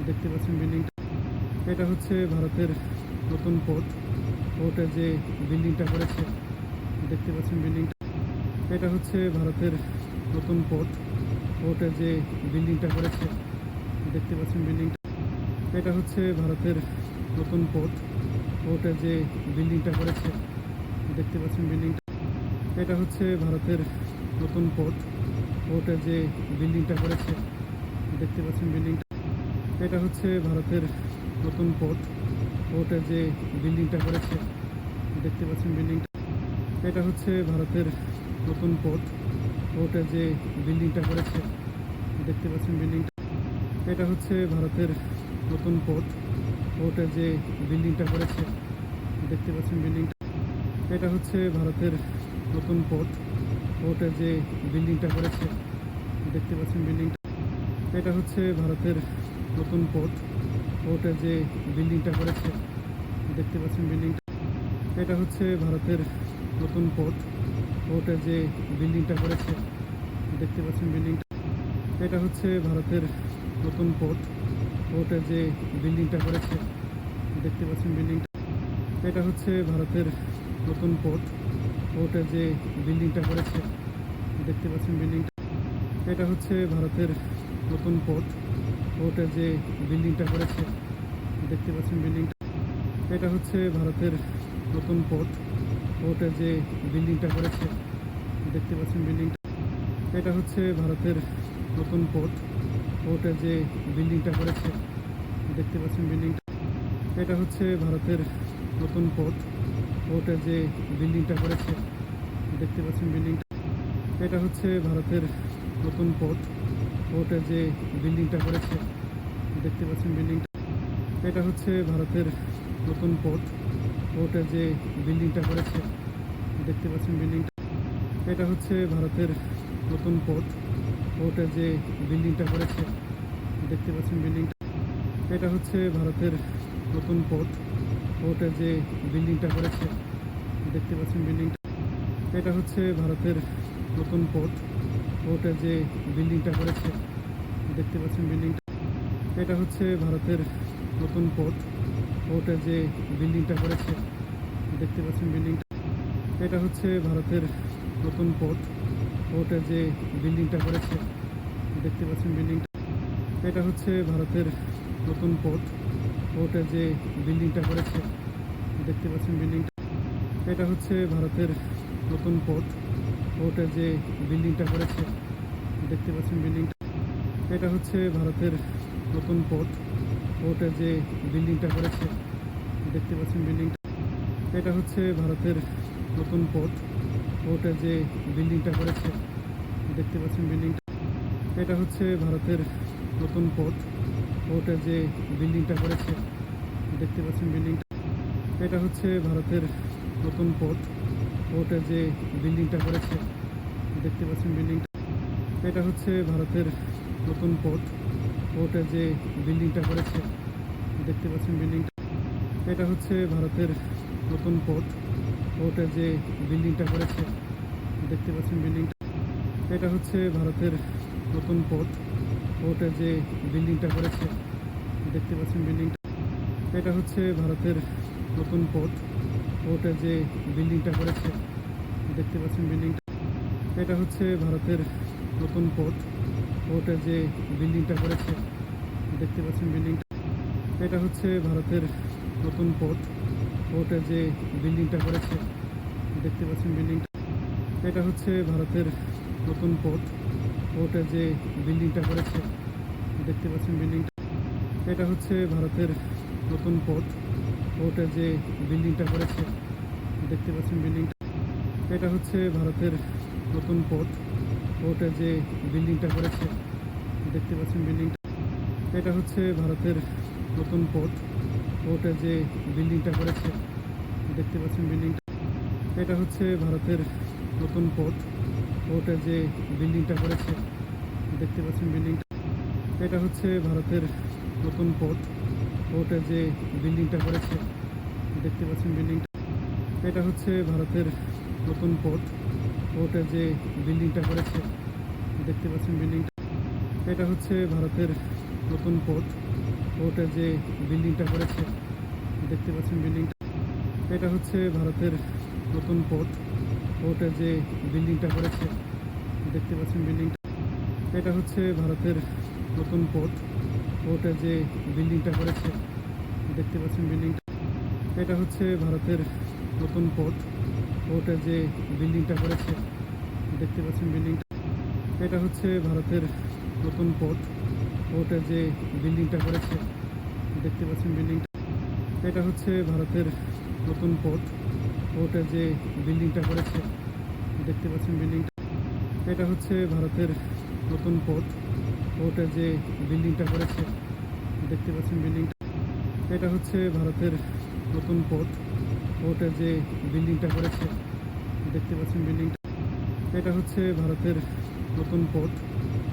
দেখতে পাচ্ছেন বিল্ডিংটা। এটা হচ্ছে ভারতের নতুন পোর্ট। পোর্টের যে বিল্ডিংটা করেছে, দেখতে পাচ্ছেন বিল্ডিংটা। এটা হচ্ছে ভারতের নতুন পোর্ট। পোর্টের যে বিল্ডিংটা করেছে, দেখতে পাচ্ছেন বিল্ডিংটা। এটা হচ্ছে ভারতের নতুন পোর্ট। পোর্টের যে বিল্ডিংটা করেছে, দেখতে পাচ্ছেন বিল্ডিংটা। এটা হচ্ছে ভারতের নতুন পোর্ট। পোর্টের যে বিল্ডিংটা করেছে, দেখতে পাচ্ছেন বিল্ডিংটা। এটা হচ্ছে ভারতের নতুন পোর্ট। পোর্টের যে বিল্ডিংটা করেছে, দেখতে পাচ্ছেন বিল্ডিংটা। এটা হচ্ছে ভারতের নতুন পোর্ট। পোর্টের যে বিল্ডিংটা করেছে, দেখতে পাচ্ছেন বিল্ডিংটা। এটা হচ্ছে ভারতের নতুন পোর্ট। পোর্টের যে বিল্ডিংটা করেছে, দেখতে পাচ্ছেন বিল্ডিংটা। এটা হচ্ছে ভারতের নতুন পোর্ট। পোর্টের যে বিল্ডিংটা করেছে, দেখতে পাচ্ছেন বিল্ডিংটা। এটা হচ্ছে ভারতের নতুন পোর্ট। পোর্টের যে বিল্ডিংটা করেছে, দেখতে পাচ্ছেন বিল্ডিংটা। এটা হচ্ছে ভারতের নতুন পোর্ট। পোর্টের যে বিল্ডিংটা করেছে, দেখতে পাচ্ছেন বিল্ডিংটা। এটা হচ্ছে ভারতের নতুন পোর্ট। পোর্টের যে বিল্ডিংটা করেছে, দেখতে পাচ্ছেন বিল্ডিংটা। এটা হচ্ছে ভারতের নতুন পোর্ট। পোর্টের যে বিল্ডিংটা করেছে, দেখতে পাচ্ছেন বিল্ডিংটা। এটা হচ্ছে ভারতের নতুন পোর্ট। পোর্টের যে বিল্ডিংটা করেছে, দেখতে পাচ্ছেন বিল্ডিংটা। এটা হচ্ছে ভারতের নতুন পোর্ট। পোর্টের যে বিল্ডিংটা করেছে, দেখতে পাচ্ছেন বিল্ডিংটা। এটা হচ্ছে ভারতের নতুন পোর্ট। পোর্টের যে বিল্ডিংটা করেছে, দেখতে পাচ্ছেন বিল্ডিংটা। এটা হচ্ছে ভারতের নতুন পোর্ট। পোর্টের যে বিল্ডিংটা করেছে, দেখতে পাচ্ছেন বিল্ডিংটা। এটা হচ্ছে ভারতের নতুন পোর্ট। পোর্টের যে বিল্ডিংটা করেছে, দেখতে পাচ্ছেন বিল্ডিংটা। এটা হচ্ছে ভারতের নতুন পোর্ট। পোর্টের যে বিল্ডিংটা করেছে, দেখতে পাচ্ছেন বিল্ডিংটা। এটা হচ্ছে ভারতের নতুন পোর্ট। পোর্টের যে বিল্ডিংটা করেছে, দেখতে পাচ্ছেন বিল্ডিংটা। এটা হচ্ছে ভারতের নতুন পোর্ট। পোর্টের যে বিল্ডিংটা করেছে, দেখতে পাচ্ছেন বিল্ডিংটা। এটা হচ্ছে ভারতের নতুন পোর্ট। পোর্টের যে বিল্ডিংটা করেছে দেখতে পাচ্ছেন বিল্ডিংটা। এটা হচ্ছে ভারতের নতুন পোর্ট। পোর্টের যে বিল্ডিংটা করেছে দেখতে পাচ্ছেন বিল্ডিংটা। এটা হচ্ছে ভারতের নতুন পোর্ট। পোর্টের যে বিল্ডিংটা করেছে দেখতে পাচ্ছেন বিল্ডিংটা। এটা হচ্ছে ভারতের নতুন পোর্ট। পোর্টের যে বিল্ডিংটা করেছে দেখতে পাচ্ছেন বিল্ডিংটা। এটা হচ্ছে ভারতের নতুন পোর্ট। পোর্টের যে বিল্ডিংটা করেছে দেখতে পাচ্ছেন বিল্ডিংটা। এটা হচ্ছে ভারতের নতুন পোর্ট। পোর্টের যে বিল্ডিংটা করেছে দেখতে পাচ্ছেন বিল্ডিংটা। এটা হচ্ছে ভারতের নতুন পোর্ট। পোর্টের যে বিল্ডিংটা করেছে দেখতে পাচ্ছেন বিল্ডিংটা। এটা হচ্ছে ভারতের নতুন পোর্ট। পোর্টের যে বিল্ডিংটা করেছে দেখতে পাচ্ছেন বিল্ডিংটা। এটা হচ্ছে ভারতের নতুন পোর্ট। পোর্টের যে বিল্ডিংটা করেছে দেখতে পাচ্ছেন বিল্ডিংটা। এটা হচ্ছে ভারতের নতুন পোর্ট। পোর্টের যে বিল্ডিংটা করেছে দেখতে পাচ্ছেন বিল্ডিংটা। এটা হচ্ছে ভারতের নতুন পোর্ট। পোর্টের যে বিল্ডিংটা করেছে দেখতে পাচ্ছেন বিল্ডিংটা। এটা হচ্ছে ভারতের নতুন পোর্ট। পোর্টের যে বিল্ডিংটা করেছে দেখতে পাচ্ছেন বিল্ডিংটা। এটা হচ্ছে ভারতের নতুন পোর্ট। পোর্টের যে বিল্ডিংটা করেছে দেখতে পাচ্ছেন বিল্ডিংটা। এটা হচ্ছে ভারতের নতুন পোর্ট। পোর্টের যে বিল্ডিংটা করেছে দেখতে পাচ্ছেন বিল্ডিংটা। এটা হচ্ছে ভারতের নতুন পোর্ট। পোর্টের যে বিল্ডিংটা করেছে দেখতে পাচ্ছেন বিল্ডিংটা। এটা হচ্ছে ভারতের নতুন পোর্ট। পোর্টের যে বিল্ডিংটা করেছে দেখতে পাচ্ছেন বিল্ডিংটা। এটা হচ্ছে ভারতের নতুন পোর্ট। পোর্টের যে বিল্ডিংটা করেছে দেখতে পাচ্ছেন বিল্ডিংটা। এটা হচ্ছে ভারতের নতুন পোর্ট। পোর্টের যে বিল্ডিংটা করেছে দেখতে পাচ্ছেন বিল্ডিংটা। এটা হচ্ছে ভারতের নতুন পোর্ট। পোর্টের যে বিল্ডিংটা করেছে দেখতে পাচ্ছেন বিল্ডিংটা। এটা হচ্ছে ভারতের নতুন পোর্ট। পোর্টের যে বিল্ডিংটা করেছে দেখতে পাচ্ছেন বিল্ডিংটা। এটা হচ্ছে ভারতের নতুন পোর্ট। পোর্টের যে বিল্ডিংটা করেছে দেখতে পাচ্ছেন বিল্ডিংটা। এটা হচ্ছে ভারতের নতুন পোর্ট। পোর্টের যে বিল্ডিংটা করেছে দেখতে পাচ্ছেন বিল্ডিংটা। এটা হচ্ছে ভারতের নতুন পোর্ট। পোর্টের যে বিল্ডিংটা করেছে দেখতে পাচ্ছেন বিল্ডিংটা। এটা হচ্ছে ভারতের নতুন পোর্ট। পোর্টের যে বিল্ডিংটা করেছে দেখতে পাচ্ছেন বিল্ডিংটা। এটা হচ্ছে ভারতের নতুন পোর্ট। পোর্টের যে বিল্ডিংটা করেছে দেখতে পাচ্ছেন বিল্ডিংটা। এটা হচ্ছে ভারতের নতুন পোর্ট। পোর্টের যে বিল্ডিংটা করেছে দেখতে পাচ্ছেন বিল্ডিংটা। এটা হচ্ছে ভারতের নতুন পোর্ট। পোর্টের যে বিল্ডিংটা করেছে দেখতে পাচ্ছেন বিল্ডিংটা। এটা হচ্ছে ভারতের নতুন পোর্ট। পোর্টের যে বিল্ডিংটা করেছে দেখতে পাচ্ছেন বিল্ডিংটা। এটা হচ্ছে ভারতের নতুন পোর্ট। পোর্টের যে বিল্ডিংটা করেছে দেখতে পাচ্ছেন বিল্ডিংটা। এটা হচ্ছে ভারতের নতুন পোর্ট। পোর্টের যে বিল্ডিংটা করেছে দেখতে পাচ্ছেন বিল্ডিংটা। এটা হচ্ছে ভারতের নতুন পোর্ট।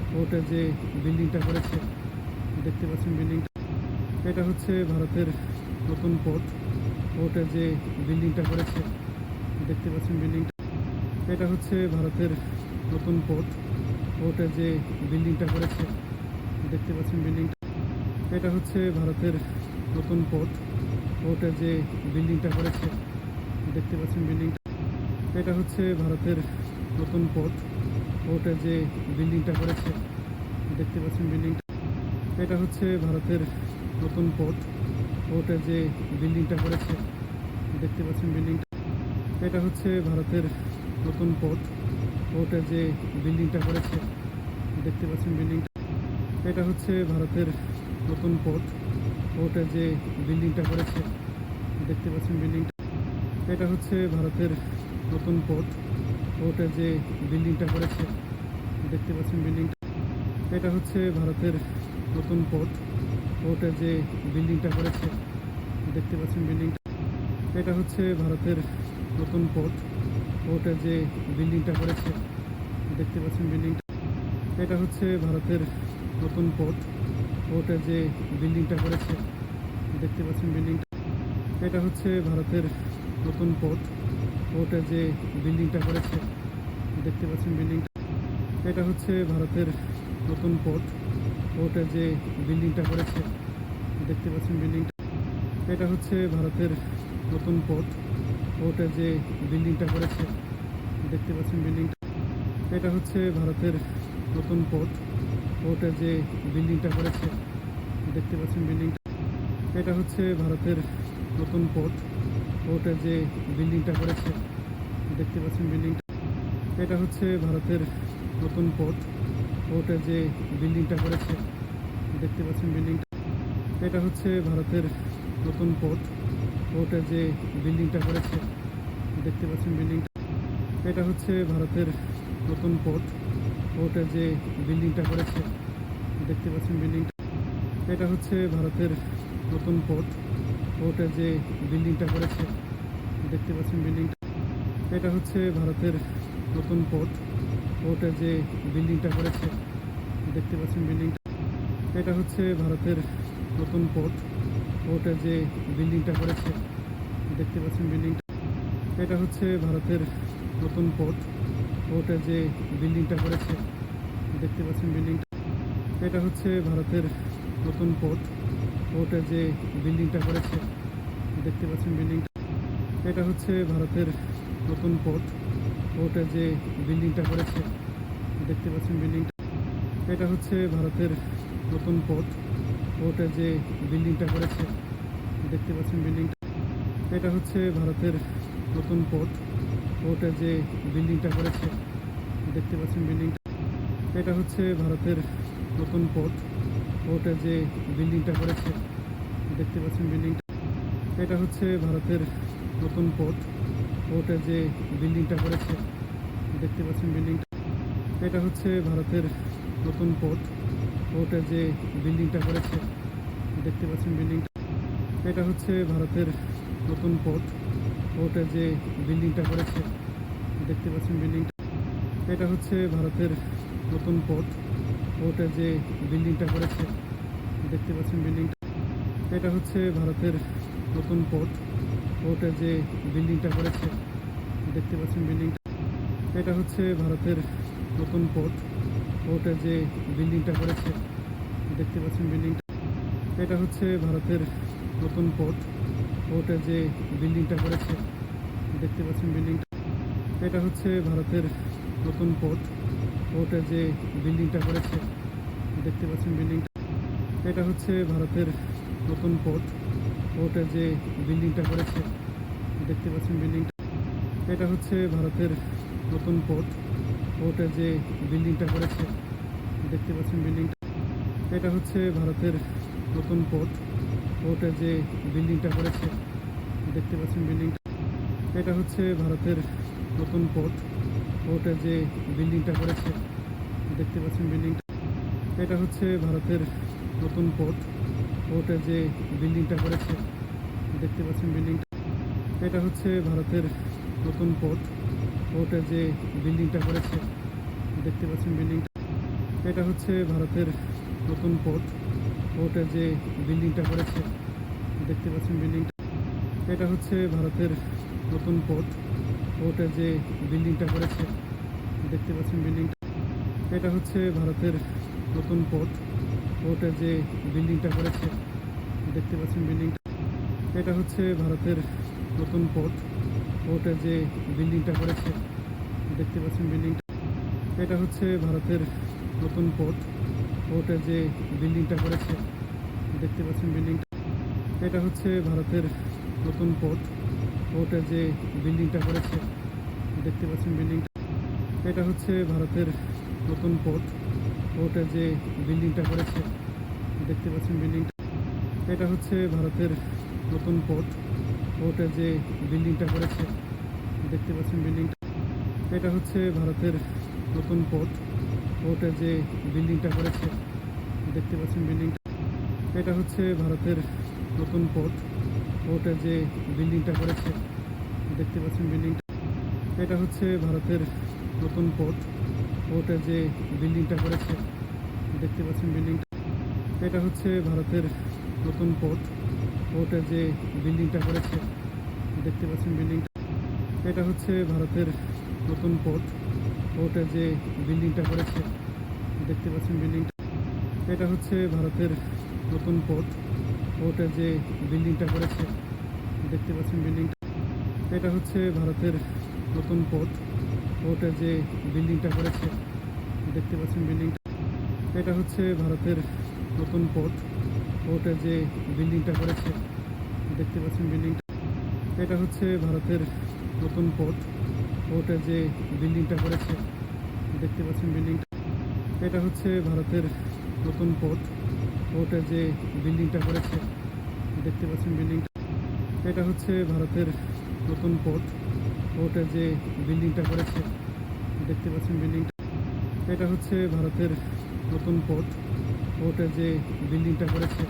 পোর্টের যে বিল্ডিংটা করেছে দেখতে পাচ্ছেন বিল্ডিংটা। এটা হচ্ছে ভারতের নতুন পোর্ট। পোর্টের যে বিল্ডিংটা করেছে দেখতে পাচ্ছেন বিল্ডিংটা। এটা হচ্ছে ভারতের নতুন পোর্ট। পোর্টের যে বিল্ডিংটা করেছে দেখতে পাচ্ছেন বিল্ডিংটা। এটা হচ্ছে ভারতের নতুন পোর্ট। পোর্টের যে বিল্ডিংটা করেছে দেখতে পাচ্ছেন বিল্ডিংটা। এটা হচ্ছে ভারতের নতুন পোর্ট। পোর্টের যে বিল্ডিংটা করেছে দেখতে পাচ্ছেন বিল্ডিংটা। এটা হচ্ছে ভারতের নতুন পোর্ট। পোর্টের যে বিল্ডিংটা করেছে দেখতে পাচ্ছেন বিল্ডিংটা। এটা হচ্ছে ভারতের নতুন পোর্ট। পোর্টের যে বিল্ডিংটা করেছে দেখতে পাচ্ছেন বিল্ডিংটা। এটা হচ্ছে ভারতের নতুন পোর্ট। পোর্টের যে বিল্ডিংটা করেছে দেখতে পাচ্ছেন বিল্ডিংটা। এটা হচ্ছে ভারতের নতুন পোর্ট। পোর্টের যে বিল্ডিংটা করেছে দেখতে পাচ্ছেন বিল্ডিংটা। এটা হচ্ছে ভারতের নতুন পোর্ট। পোর্টের যে বিল্ডিংটা করেছে দেখতে পাচ্ছেন বিল্ডিংটা। এটা হচ্ছে ভারতের নতুন পোর্ট। পোর্টের যে বিল্ডিংটা করেছে দেখতে পাচ্ছেন বিল্ডিংটা। এটা হচ্ছে ভারতের নতুন পোর্ট। পোর্টের যে বিল্ডিংটা করেছে দেখতে পাচ্ছেন বিল্ডিংটা। এটা হচ্ছে ভারতের নতুন পোর্ট। পোর্টের যে বিল্ডিংটা করেছে দেখতে পাচ্ছেন বিল্ডিংটা, এটা হচ্ছে ভারতের নতুন পোর্ট। পোর্টের যে বিল্ডিংটা করেছে দেখতে পাচ্ছেন বিল্ডিংটা, এটা হচ্ছে ভারতের নতুন পোর্ট। পোর্টের যে বিল্ডিংটা করেছে দেখতে পাচ্ছেন বিল্ডিংটা, এটা হচ্ছে ভারতের নতুন পোর্ট। পোর্টের যে বিল্ডিংটা করেছে দেখতে পাচ্ছেন বিল্ডিংটা, এটা হচ্ছে ভারতের নতুন পোর্ট। পোর্টের যে বিল্ডিংটা করেছে দেখতে পাচ্ছেন বিল্ডিংটা, এটা হচ্ছে ভারতের নতুন পোর্ট। পোর্টের যে বিল্ডিংটা করেছে দেখতে পাচ্ছেন বিল্ডিংটা, এটা হচ্ছে ভারতের নতুন পোর্ট। পোর্টের যে বিল্ডিংটা করেছে দেখতে পাচ্ছেন বিল্ডিংটা, এটা হচ্ছে ভারতের নতুন পোর্ট। পোর্টের যে বিল্ডিংটা করেছে দেখতে পাচ্ছেন বিল্ডিংটা, এটা হচ্ছে ভারতের নতুন পোর্ট। পোর্টের যে বিল্ডিংটা করেছে দেখতে পাচ্ছেন বিল্ডিংটা, এটা হচ্ছে ভারতের নতুন পোর্ট। পোর্টের যে বিল্ডিংটা করেছে দেখতে পাচ্ছেন বিল্ডিংটা, এটা হচ্ছে ভারতের নতুন পোর্ট। পোর্টের যে বিল্ডিংটা করেছে দেখতে পাচ্ছেন বিল্ডিংটা, এটা হচ্ছে ভারতের নতুন পোর্ট। পোর্টের যে বিল্ডিংটা করেছে দেখতে পাচ্ছেন বিল্ডিংটা, এটা হচ্ছে ভারতের নতুন পোর্ট। পোর্টের যে বিল্ডিংটা করেছে দেখতে পাচ্ছেন বিল্ডিংটা, এটা হচ্ছে ভারতের নতুন পোর্ট। পোর্টের যে বিল্ডিংটা করেছে দেখতে পাচ্ছেন বিল্ডিংটা, এটা হচ্ছে ভারতের নতুন পোর্ট। পোর্টের যে বিল্ডিংটা করেছে দেখতে পাচ্ছেন বিল্ডিংটা, এটা হচ্ছে ভারতের নতুন পোর্ট। পোর্টের যে বিল্ডিংটা করেছে দেখতে পাচ্ছেন বিল্ডিংটা, এটা হচ্ছে ভারতের নতুন পোর্ট। পোর্টের যে বিল্ডিংটা করেছে দেখতে পাচ্ছেন বিল্ডিংটা, এটা হচ্ছে ভারতের নতুন পোর্ট। পোর্টের যে বিল্ডিংটা করেছে দেখতে পাচ্ছেন বিল্ডিংটা, এটা হচ্ছে ভারতের নতুন পোর্ট। পোর্টের যে বিল্ডিংটা করেছে দেখতে পাচ্ছেন বিল্ডিংটা, এটা হচ্ছে ভারতের নতুন পোর্ট। পোর্টের যে বিল্ডিংটা করেছে দেখতে পাচ্ছেন বিল্ডিংটা, এটা হচ্ছে ভারতের নতুন পোর্ট। পোর্টের যে বিল্ডিংটা করেছে দেখতে পাচ্ছেন বিল্ডিংটা, এটা হচ্ছে ভারতের নতুন পোর্ট। পোর্টের যে বিল্ডিংটা করেছে দেখতে পাচ্ছেন বিল্ডিংটা, এটা হচ্ছে ভারতের নতুন পোর্ট। পোর্টের যে বিল্ডিংটা করেছে দেখতে পাচ্ছেন বিল্ডিংটা, এটা হচ্ছে ভারতের নতুন পোর্ট। পোর্টের যে বিল্ডিংটা করেছে দেখতে পাচ্ছেন বিল্ডিংটা, এটা হচ্ছে ভারতের নতুন পোর্ট। পোর্টের যে বিল্ডিংটা করেছে দেখতে পাচ্ছেন বিল্ডিংটা, এটা হচ্ছে ভারতের নতুন পোর্ট। পোর্টের যে বিল্ডিংটা করেছে দেখতে পাচ্ছেন বিল্ডিংটা, এটা হচ্ছে ভারতের নতুন পোর্ট। পোর্টের যে বিল্ডিংটা করেছে দেখতে পাচ্ছেন বিল্ডিংটা, এটা হচ্ছে ভারতের নতুন পোর্ট। পোর্টের যে বিল্ডিংটা করেছে দেখতে পাচ্ছেন বিল্ডিংটা, এটা হচ্ছে ভারতের নতুন পোর্ট। পোর্টের যে বিল্ডিংটা করেছে দেখতে পাচ্ছেন বিল্ডিংটা, এটা হচ্ছে ভারতের নতুন পোর্ট। পোর্টের যে বিল্ডিংটা করেছে দেখতে পাচ্ছেন বিল্ডিংটা, এটা হচ্ছে ভারতের নতুন পোর্ট। পোর্টের যে বিল্ডিংটা করেছে দেখতে পাচ্ছেন বিল্ডিংটা, এটা হচ্ছে ভারতের নতুন পোর্ট। পোর্টের যে বিল্ডিংটা করেছে দেখতে পাচ্ছেন বিল্ডিংটা, এটা হচ্ছে ভারতের নতুন পোর্ট। পোর্টের যে বিল্ডিংটা করেছে দেখতে পাচ্ছেন বিল্ডিংটা, এটা হচ্ছে ভারতের নতুন পোর্ট। পোর্টের যে বিল্ডিংটা করেছে দেখতে পাচ্ছেন বিল্ডিংটা, এটা হচ্ছে ভারতের নতুন পোর্ট। পোর্টের যে বিল্ডিংটা করেছে দেখতে পাচ্ছেন বিল্ডিংটা, এটা হচ্ছে ভারতের নতুন পোর্ট। পোর্টের যে বিল্ডিংটা করেছে দেখতে পাচ্ছেন বিল্ডিংটা, এটা হচ্ছে ভারতের নতুন পোর্ট। পোর্টের যে বিল্ডিংটা করেছে দেখতে পাচ্ছেন বিল্ডিংটা, এটা হচ্ছে ভারতের নতুন পোর্ট। পোর্টের যে বিল্ডিংটা করেছে দেখতে পাচ্ছেন বিল্ডিংটা, এটা হচ্ছে ভারতের নতুন পোর্ট। পোর্টের যে বিল্ডিংটা করেছে দেখতে পাচ্ছেন বিল্ডিংটা, এটা হচ্ছে ভারতের নতুন পোর্ট। পোর্টের যে বিল্ডিংটা করেছে দেখতে পাচ্ছেন বিল্ডিংটা, এটা হচ্ছে ভারতের নতুন পোর্ট। পোর্টের যে বিল্ডিংটা করেছে দেখতে পাচ্ছেন বিল্ডিংটা, এটা হচ্ছে ভারতের নতুন পোর্ট। পোর্টের যে বিল্ডিংটা করেছে দেখতে পাচ্ছেন বিল্ডিংটা, এটা হচ্ছে ভারতের নতুন পোর্ট। পোর্টের যে বিল্ডিংটা করেছে দেখতে পাচ্ছেন বিল্ডিংটা, এটা হচ্ছে ভারতের নতুন পোর্ট। পোর্টের যে বিল্ডিংটা করেছে দেখতে পাচ্ছেন বিল্ডিংটা। এটা হচ্ছে ভারতের নতুন পোর্ট। পোর্টের যে বিল্ডিংটা করেছে দেখতে পাচ্ছেন বিল্ডিংটা। এটা হচ্ছে ভারতের নতুন পোর্ট। পোর্টের যে বিল্ডিংটা করেছে দেখতে পাচ্ছেন বিল্ডিংটা। এটা হচ্ছে ভারতের নতুন পোর্ট। পোর্টের যে বিল্ডিংটা করেছে দেখতে পাচ্ছেন বিল্ডিংটা। এটা হচ্ছে ভারতের নতুন পোর্ট। পোর্টের যে বিল্ডিংটা করেছে দেখতে পাচ্ছেন বিল্ডিংটা। এটা হচ্ছে ভারতের নতুন পোর্ট। পোর্টের যে বিল্ডিংটা করেছে দেখতে পাচ্ছেন বিল্ডিংটা। এটা হচ্ছে ভারতের নতুন পোর্ট। পোর্টের যে বিল্ডিংটা করেছে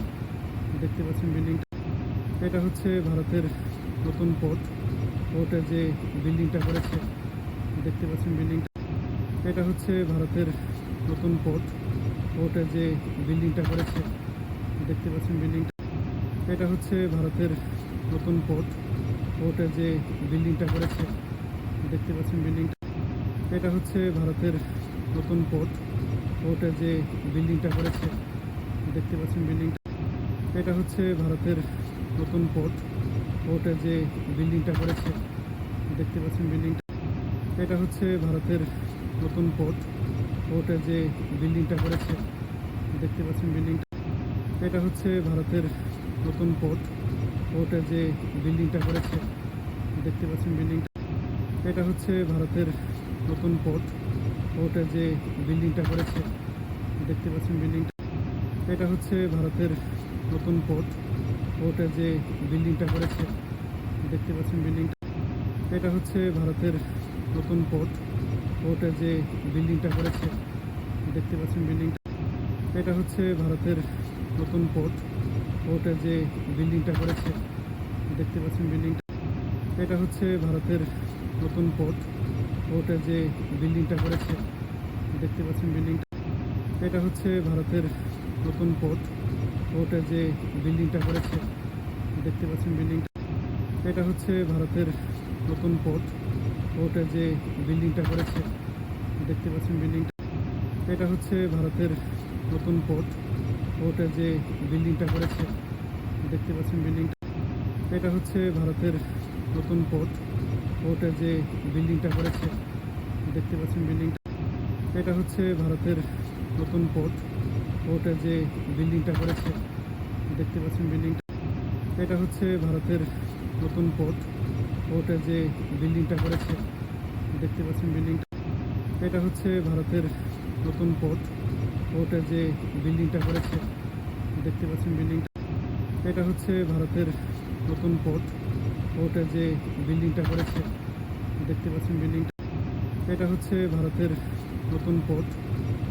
দেখতে পাচ্ছেন বিল্ডিংটা। এটা হচ্ছে ভারতের নতুন পোর্ট। পোর্টের যে বিল্ডিংটা করেছে দেখতে পাচ্ছেন বিল্ডিংটা। এটা হচ্ছে ভারতের নতুন পোর্ট। পোর্টের যে বিল্ডিংটা করেছে দেখতে পাচ্ছেন বিল্ডিংটা। এটা হচ্ছে ভারতের নতুন পোর্ট। পোর্টের যে বিল্ডিংটা করেছে দেখতে পাচ্ছেন বিল্ডিংটা। এটা হচ্ছে ভারতের নতুন পোর্ট। পোর্টের যে বিল্ডিংটা করেছে দেখতে পাচ্ছেন বিল্ডিংটা। এটা হচ্ছে ভারতের নতুন পোর্ট। পোর্টের যে বিল্ডিংটা করেছে দেখতে পাচ্ছেন বিল্ডিংটা। এটা হচ্ছে ভারতের নতুন পোর্ট। পোর্টের যে বিল্ডিংটা করেছে দেখতে পাচ্ছেন বিল্ডিংটা। এটা হচ্ছে ভারতের নতুন পোর্ট। পোর্টের যে বিল্ডিংটা করেছে দেখতে পাচ্ছেন বিল্ডিংটা। এটা হচ্ছে ভারতের নতুন পোর্ট। পোর্টের যে বিল্ডিংটা করেছে দেখতে পাচ্ছেন বিল্ডিংটা। এটা হচ্ছে ভারতের নতুন পোর্ট। পোর্টের যে বিল্ডিংটা করেছে দেখতে পাচ্ছেন বিল্ডিংটা। এটা হচ্ছে ভারতের নতুন পোর্ট। পোর্টের যে বিল্ডিংটা করেছে দেখতে পাচ্ছেন বিল্ডিংটা। এটা হচ্ছে ভারতের নতুন পোর্ট। পোর্টের যে বিল্ডিংটা করেছে দেখতে পাচ্ছেন বিল্ডিংটা। এটা হচ্ছে ভারতের নতুন পোর্ট। পোর্টের যে বিল্ডিংটা করেছে দেখতে পাচ্ছেন বিল্ডিংটা। এটা হচ্ছে ভারতের নতুন পোর্ট। পোর্টের যে বিল্ডিংটা করেছে দেখতে পাচ্ছেন বিল্ডিংটা। এটা হচ্ছে ভারতের নতুন পোর্ট। পোর্টের যে বিল্ডিংটা করেছে দেখতে পাচ্ছেন বিল্ডিংটা। এটা হচ্ছে ভারতের নতুন পোর্ট। পোর্টের যে বিল্ডিংটা করেছে দেখতে পাচ্ছেন বিল্ডিংটা। এটা হচ্ছে ভারতের নতুন পোর্ট। পোর্টের যে বিল্ডিংটা করেছে দেখতে পাচ্ছেন বিল্ডিংটা। এটা হচ্ছে ভারতের নতুন পোর্ট। পোর্টের যে বিল্ডিংটা করেছে দেখতে পাচ্ছেন বিল্ডিংটা। এটা হচ্ছে ভারতের নতুন পোর্ট। পোর্টের যে বিল্ডিংটা করেছে দেখতে পাচ্ছেন বিল্ডিংটা। এটা হচ্ছে ভারতের নতুন পোর্ট। পোর্টের যে বিল্ডিংটা করেছে দেখতে পাচ্ছেন বিল্ডিংটা। এটা হচ্ছে ভারতের নতুন পোর্ট। পোর্টের যে বিল্ডিংটা করেছে দেখতে পাচ্ছেন বিল্ডিংটা। এটা হচ্ছে ভারতের নতুন পোর্ট। পোর্টের যে বিল্ডিংটা করেছে দেখতে পাচ্ছেন বিল্ডিংটা। এটা হচ্ছে ভারতের নতুন পোর্ট।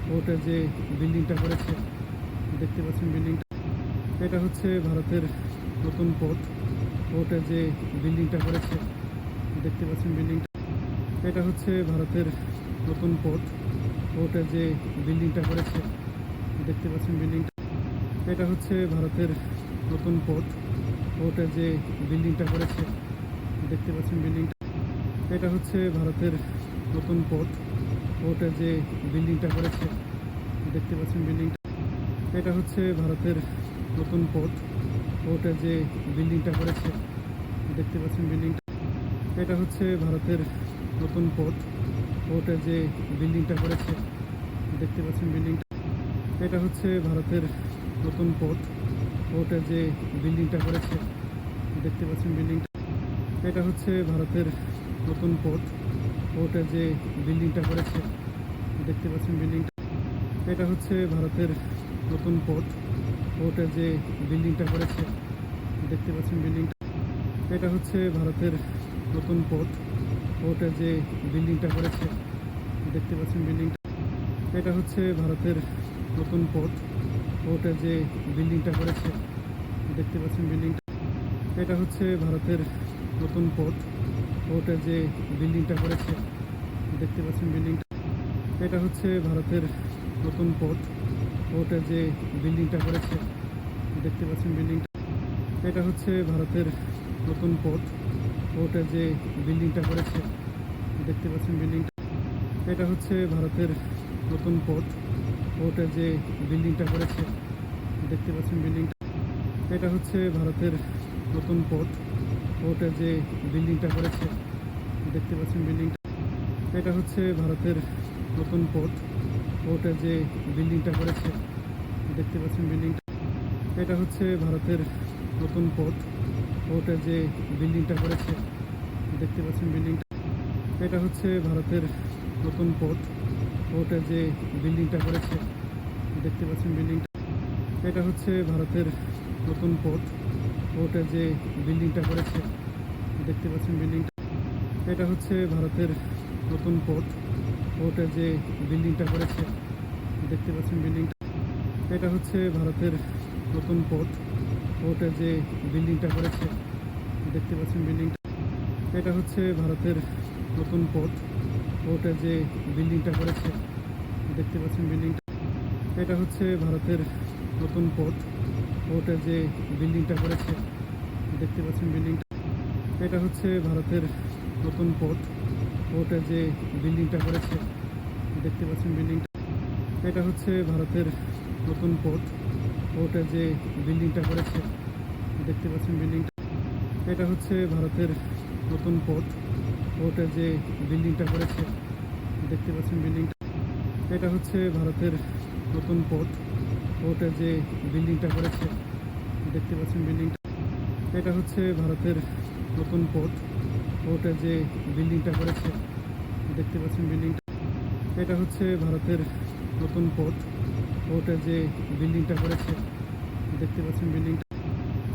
পোর্টের যে বিল্ডিংটা করেছে দেখতে পাচ্ছেন বিল্ডিংটা। এটা হচ্ছে ভারতের নতুন পোর্ট। পোর্টের যে বিল্ডিংটা করেছে দেখতে পাচ্ছেন বিল্ডিংটা। এটা হচ্ছে ভারতের নতুন পোর্ট। পোর্টের যে বিল্ডিংটা করেছে দেখতে পাচ্ছেন বিল্ডিংটা। এটা হচ্ছে ভারতের নতুন পোর্ট। পোর্টের যে বিল্ডিংটা করেছে দেখতে পাচ্ছেন বিল্ডিংটা। এটা হচ্ছে ভারতের নতুন পোর্ট। পোর্টের যে বিল্ডিংটা করেছে দেখতে পাচ্ছেন বিল্ডিংটা। এটা হচ্ছে ভারতের নতুন পোর্ট। পোর্টের যে বিল্ডিংটা করেছে দেখতে পাচ্ছেন বিল্ডিংটা। এটা হচ্ছে ভারতের নতুন পোর্ট। পোর্টের যে বিল্ডিংটা করেছে দেখতে পাচ্ছেন বিল্ডিংটা। এটা হচ্ছে ভারতের নতুন পোর্ট। পোর্টের যে বিল্ডিংটা করেছে দেখতে পাচ্ছেন বিল্ডিংটা। এটা হচ্ছে ভারতের নতুন পোর্ট। পোর্টের যে বিল্ডিংটা করেছে দেখতে পাচ্ছেন বিল্ডিংটা। এটা হচ্ছে ভারতের নতুন পোর্ট। পোর্টের যে বিল্ডিংটা করেছে দেখতে পাচ্ছেন বিল্ডিংটা। এটা হচ্ছে ভারতের নতুন পোর্ট। পোর্টের যে বিল্ডিংটা করেছে দেখতে পাচ্ছেন বিল্ডিংটা। এটা হচ্ছে ভারতের নতুন পোর্ট। পোর্টের যে বিল্ডিংটা করেছে দেখতে পাচ্ছেন বিল্ডিংটা। এটা হচ্ছে ভারতের নতুন পোর্ট। পোর্টের যে বিল্ডিংটা করেছে দেখতে পাচ্ছেন বিল্ডিংটা। এটা হচ্ছে ভারতের নতুন পোর্ট। পোর্টের যে বিল্ডিংটা করেছে দেখতে পাচ্ছেন বিল্ডিংটা। এটা হচ্ছে ভারতের নতুন পোর্ট। কোর্টের যে বিল্ডিংটা করেছে, দেখতে পাচ্ছেন বিল্ডিংটা। এটা হচ্ছে ভারতের নতুন কোর্ট। কোর্টের যে বিল্ডিংটা করেছে, দেখতে পাচ্ছেন বিল্ডিংটা। এটা হচ্ছে ভারতের নতুন কোর্ট। কোর্টের যে বিল্ডিংটা করেছে, দেখতে পাচ্ছেন বিল্ডিংটা। এটা হচ্ছে ভারতের নতুন কোর্ট। কোর্টের যে বিল্ডিংটা করেছে, দেখতে পাচ্ছেন বিল্ডিংটা। এটা হচ্ছে ভারতের নতুন কোর্ট। কোর্টের যে বিল্ডিংটা করেছে, দেখতে পাচ্ছেন বিল্ডিংটা। এটা হচ্ছে ভারতের নতুন কোর্ট। কোর্টের যে বিল্ডিংটা করেছে, দেখতে পাচ্ছেন বিল্ডিংটা। এটা হচ্ছে ভারতের নতুন কোর্ট। কোর্টের যে বিল্ডিংটা করেছে, দেখতে পাচ্ছেন বিল্ডিংটা। এটা হচ্ছে ভারতের নতুন কোর্ট। কোর্টের যে বিল্ডিংটা করেছে, দেখতে পাচ্ছেন বিল্ডিংটা। এটা হচ্ছে ভারতের নতুন কোর্ট। কোর্টের যে বিল্ডিংটা করেছে, দেখতে পাচ্ছেন বিল্ডিংটা। এটা হচ্ছে ভারতের নতুন কোর্ট। কোর্টের যে বিল্ডিংটা করেছে, দেখতে পাচ্ছেন বিল্ডিংটা। এটা হচ্ছে ভারতের নতুন কোর্ট। কোর্টের যে বিল্ডিংটা করেছে, দেখতে পাচ্ছেন বিল্ডিংটা। এটা হচ্ছে ভারতের নতুন কোর্ট। কোর্টের যে বিল্ডিংটা করেছে, দেখতে পাচ্ছেন বিল্ডিংটা। এটা হচ্ছে ভারতের নতুন কোর্ট। কোর্টের যে বিল্ডিংটা করেছে, দেখতে পাচ্ছেন বিল্ডিংটা। এটা হচ্ছে ভারতের নতুন কোর্ট। কোর্টের যে বিল্ডিংটা করেছে, দেখতে পাচ্ছেন বিল্ডিংটা। এটা হচ্ছে ভারতের নতুন কোর্ট। কোর্টের যে বিল্ডিংটা করেছে, দেখতে পাচ্ছেন বিল্ডিংটা। এটা হচ্ছে ভারতের নতুন কোর্ট। কোর্টের যে বিল্ডিংটা করেছে, দেখতে পাচ্ছেন বিল্ডিংটা।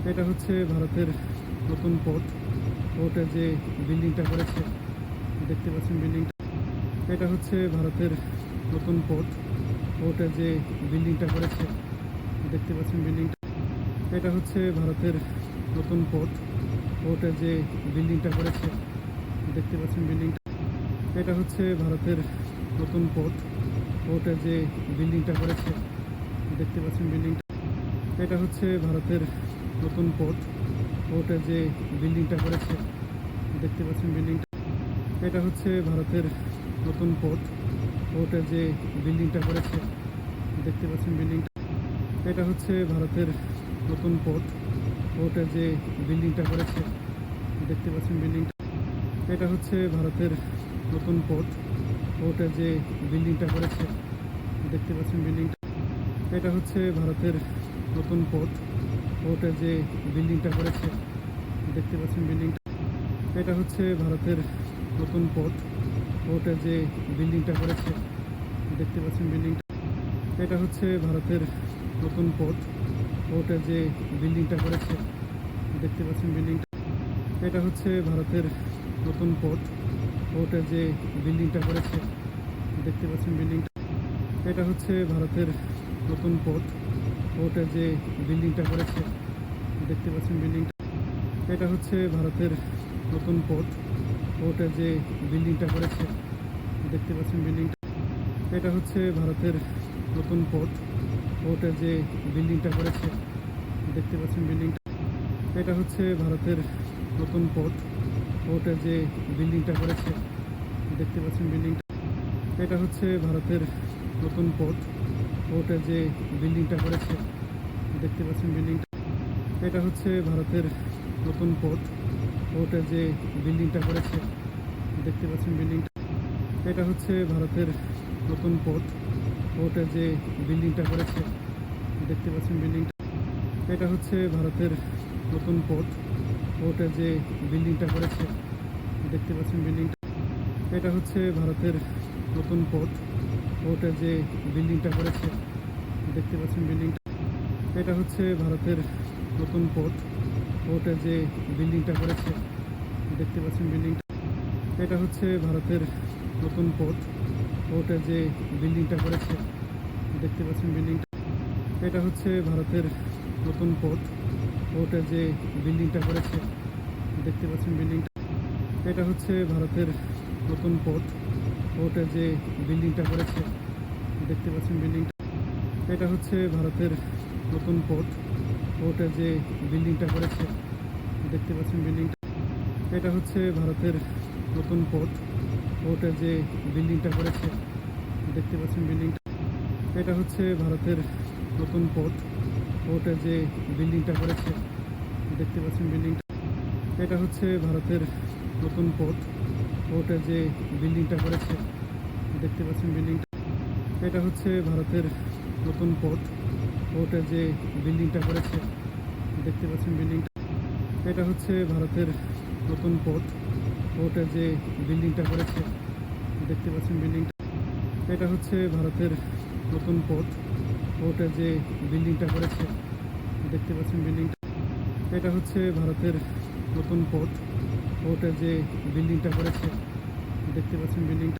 এটা হচ্ছে ভারতের নতুন কোর্ট। কোর্টের যে বিল্ডিংটা করেছে, দেখতে পাচ্ছেন বিল্ডিংটা। এটা হচ্ছে ভারতের নতুন কোর্ট। কোর্টের যে বিল্ডিংটা করেছে, দেখতে পাচ্ছেন বিল্ডিংটা। এটা হচ্ছে ভারতের নতুন কোর্ট। কোর্টের যে বিল্ডিংটা করেছে, দেখতে পাচ্ছেন বিল্ডিংটা। এটা হচ্ছে ভারতের নতুন কোর্ট। কোর্টের যে বিল্ডিংটা করেছে, দেখতে পাচ্ছেন বিল্ডিংটা। এটা হচ্ছে ভারতের নতুন কোর্ট। কোর্টের যে বিল্ডিংটা করেছে, দেখতে পাচ্ছেন বিল্ডিংটা। এটা হচ্ছে ভারতের নতুন কোর্ট। কোর্টের যে বিল্ডিংটা করেছে, দেখতে পাচ্ছেন বিল্ডিংটা। এটা হচ্ছে ভারতের নতুন কোর্ট। কোর্টের যে বিল্ডিংটা করেছে, দেখতে পাচ্ছেন বিল্ডিংটা। এটা হচ্ছে ভারতের নতুন কোর্ট। কোর্টের যে বিল্ডিংটা করেছে, দেখতে পাচ্ছেন বিল্ডিংটা। এটা হচ্ছে ভারতের নতুন কোর্ট। কোর্টের যে বিল্ডিংটা করেছে, দেখতে পাচ্ছেন বিল্ডিংটা। এটা হচ্ছে ভারতের নতুন কোর্ট। কোর্টের যে বিল্ডিংটা করেছে, দেখতে পাচ্ছেন বিল্ডিংটা। এটা হচ্ছে ভারতের নতুন কোর্ট। কোর্টের যে বিল্ডিংটা করেছে, দেখতে পাচ্ছেন বিল্ডিংটা। এটা হচ্ছে ভারতের নতুন কোর্ট। কোর্টের যে বিল্ডিংটা করেছে, দেখতে পাচ্ছেন বিল্ডিংটা। এটা হচ্ছে ভারতের নতুন কোর্ট। কোর্টের যে বিল্ডিংটা করেছে, দেখতে পাচ্ছেন বিল্ডিংটা। এটা হচ্ছে ভারতের নতুন কোর্ট। কোর্টের যে বিল্ডিংটা করেছে, দেখতে পাচ্ছেন বিল্ডিংটা। এটা হচ্ছে ভারতের নতুন কোর্ট। কোর্টের যে বিল্ডিংটা করেছে, দেখতে পাচ্ছেন বিল্ডিংটা। এটা হচ্ছে ভারতের নতুন কোর্ট। কোর্টের যে বিল্ডিংটা করেছে, দেখতে পাচ্ছেন বিল্ডিংটা। এটা হচ্ছে ভারতের নতুন কোর্ট। কোর্টের যে বিল্ডিংটা করেছে, দেখতে পাচ্ছেন বিল্ডিংটা। এটা হচ্ছে ভারতের নতুন কোর্ট। কোর্টের যে বিল্ডিংটা করেছে, দেখতে পাচ্ছেন বিল্ডিংটা। এটা হচ্ছে ভারতের নতুন কোর্ট। কোর্টের যে বিল্ডিংটা করেছে, দেখতে পাচ্ছেন বিল্ডিংটা। এটা হচ্ছে ভারতের নতুন কোর্ট। কোর্টের যে বিল্ডিংটা করেছে, দেখতে পাচ্ছেন বিল্ডিংটা। এটা হচ্ছে ভারতের নতুন কোর্ট। কোর্টের যে বিল্ডিংটা করেছে, দেখতে পাচ্ছেন বিল্ডিংটা। এটা হচ্ছে ভারতের নতুন কোর্ট। কোর্টের যে বিল্ডিংটা করেছে, দেখতে পাচ্ছেন বিল্ডিংটা। এটা হচ্ছে ভারতের নতুন কোর্ট। কোর্টের যে বিল্ডিংটা করেছে, দেখতে পাচ্ছেন বিল্ডিংটা। এটা হচ্ছে ভারতের নতুন কোর্ট। কোর্টের যে বিল্ডিংটা করেছে, দেখতে পাচ্ছেন বিল্ডিংটা। এটা হচ্ছে ভারতের নতুন কোর্ট। কোর্টের যে বিল্ডিংটা করেছে, দেখতে পাচ্ছেন বিল্ডিংটা। এটা হচ্ছে ভারতের নতুন কোর্ট। কোর্টের যে বিল্ডিংটা করেছে, দেখতে পাচ্ছেন বিল্ডিংটা। এটা হচ্ছে ভারতের নতুন কোর্ট। কোর্টের যে বিল্ডিংটা করেছে, দেখতে পাচ্ছেন বিল্ডিংটা। এটা হচ্ছে ভারতের নতুন পোর্ট। পোর্টের যে বিল্ডিংটা করেছে দেখতে পাচ্ছেন বিল্ডিংটা। এটা হচ্ছে ভারতের নতুন পোর্ট। পোর্টের যে বিল্ডিংটা করেছে দেখতে পাচ্ছেন বিল্ডিংটা। এটা হচ্ছে ভারতের নতুন পোর্ট। পোর্টের যে বিল্ডিংটা করেছে দেখতে পাচ্ছেন বিল্ডিংটা। এটা হচ্ছে ভারতের নতুন পোর্ট। পোর্টের যে বিল্ডিংটা করেছে দেখতে পাচ্ছেন বিল্ডিংটা। এটা হচ্ছে ভারতের নতুন পোর্ট। পোর্টের যে বিল্ডিংটা করেছে দেখতে পাচ্ছেন বিল্ডিংটা। এটা হচ্ছে ভারতের নতুন পোর্ট। পোর্টের যে বিল্ডিংটা করেছে দেখতে পাচ্ছেন বিল্ডিংটা।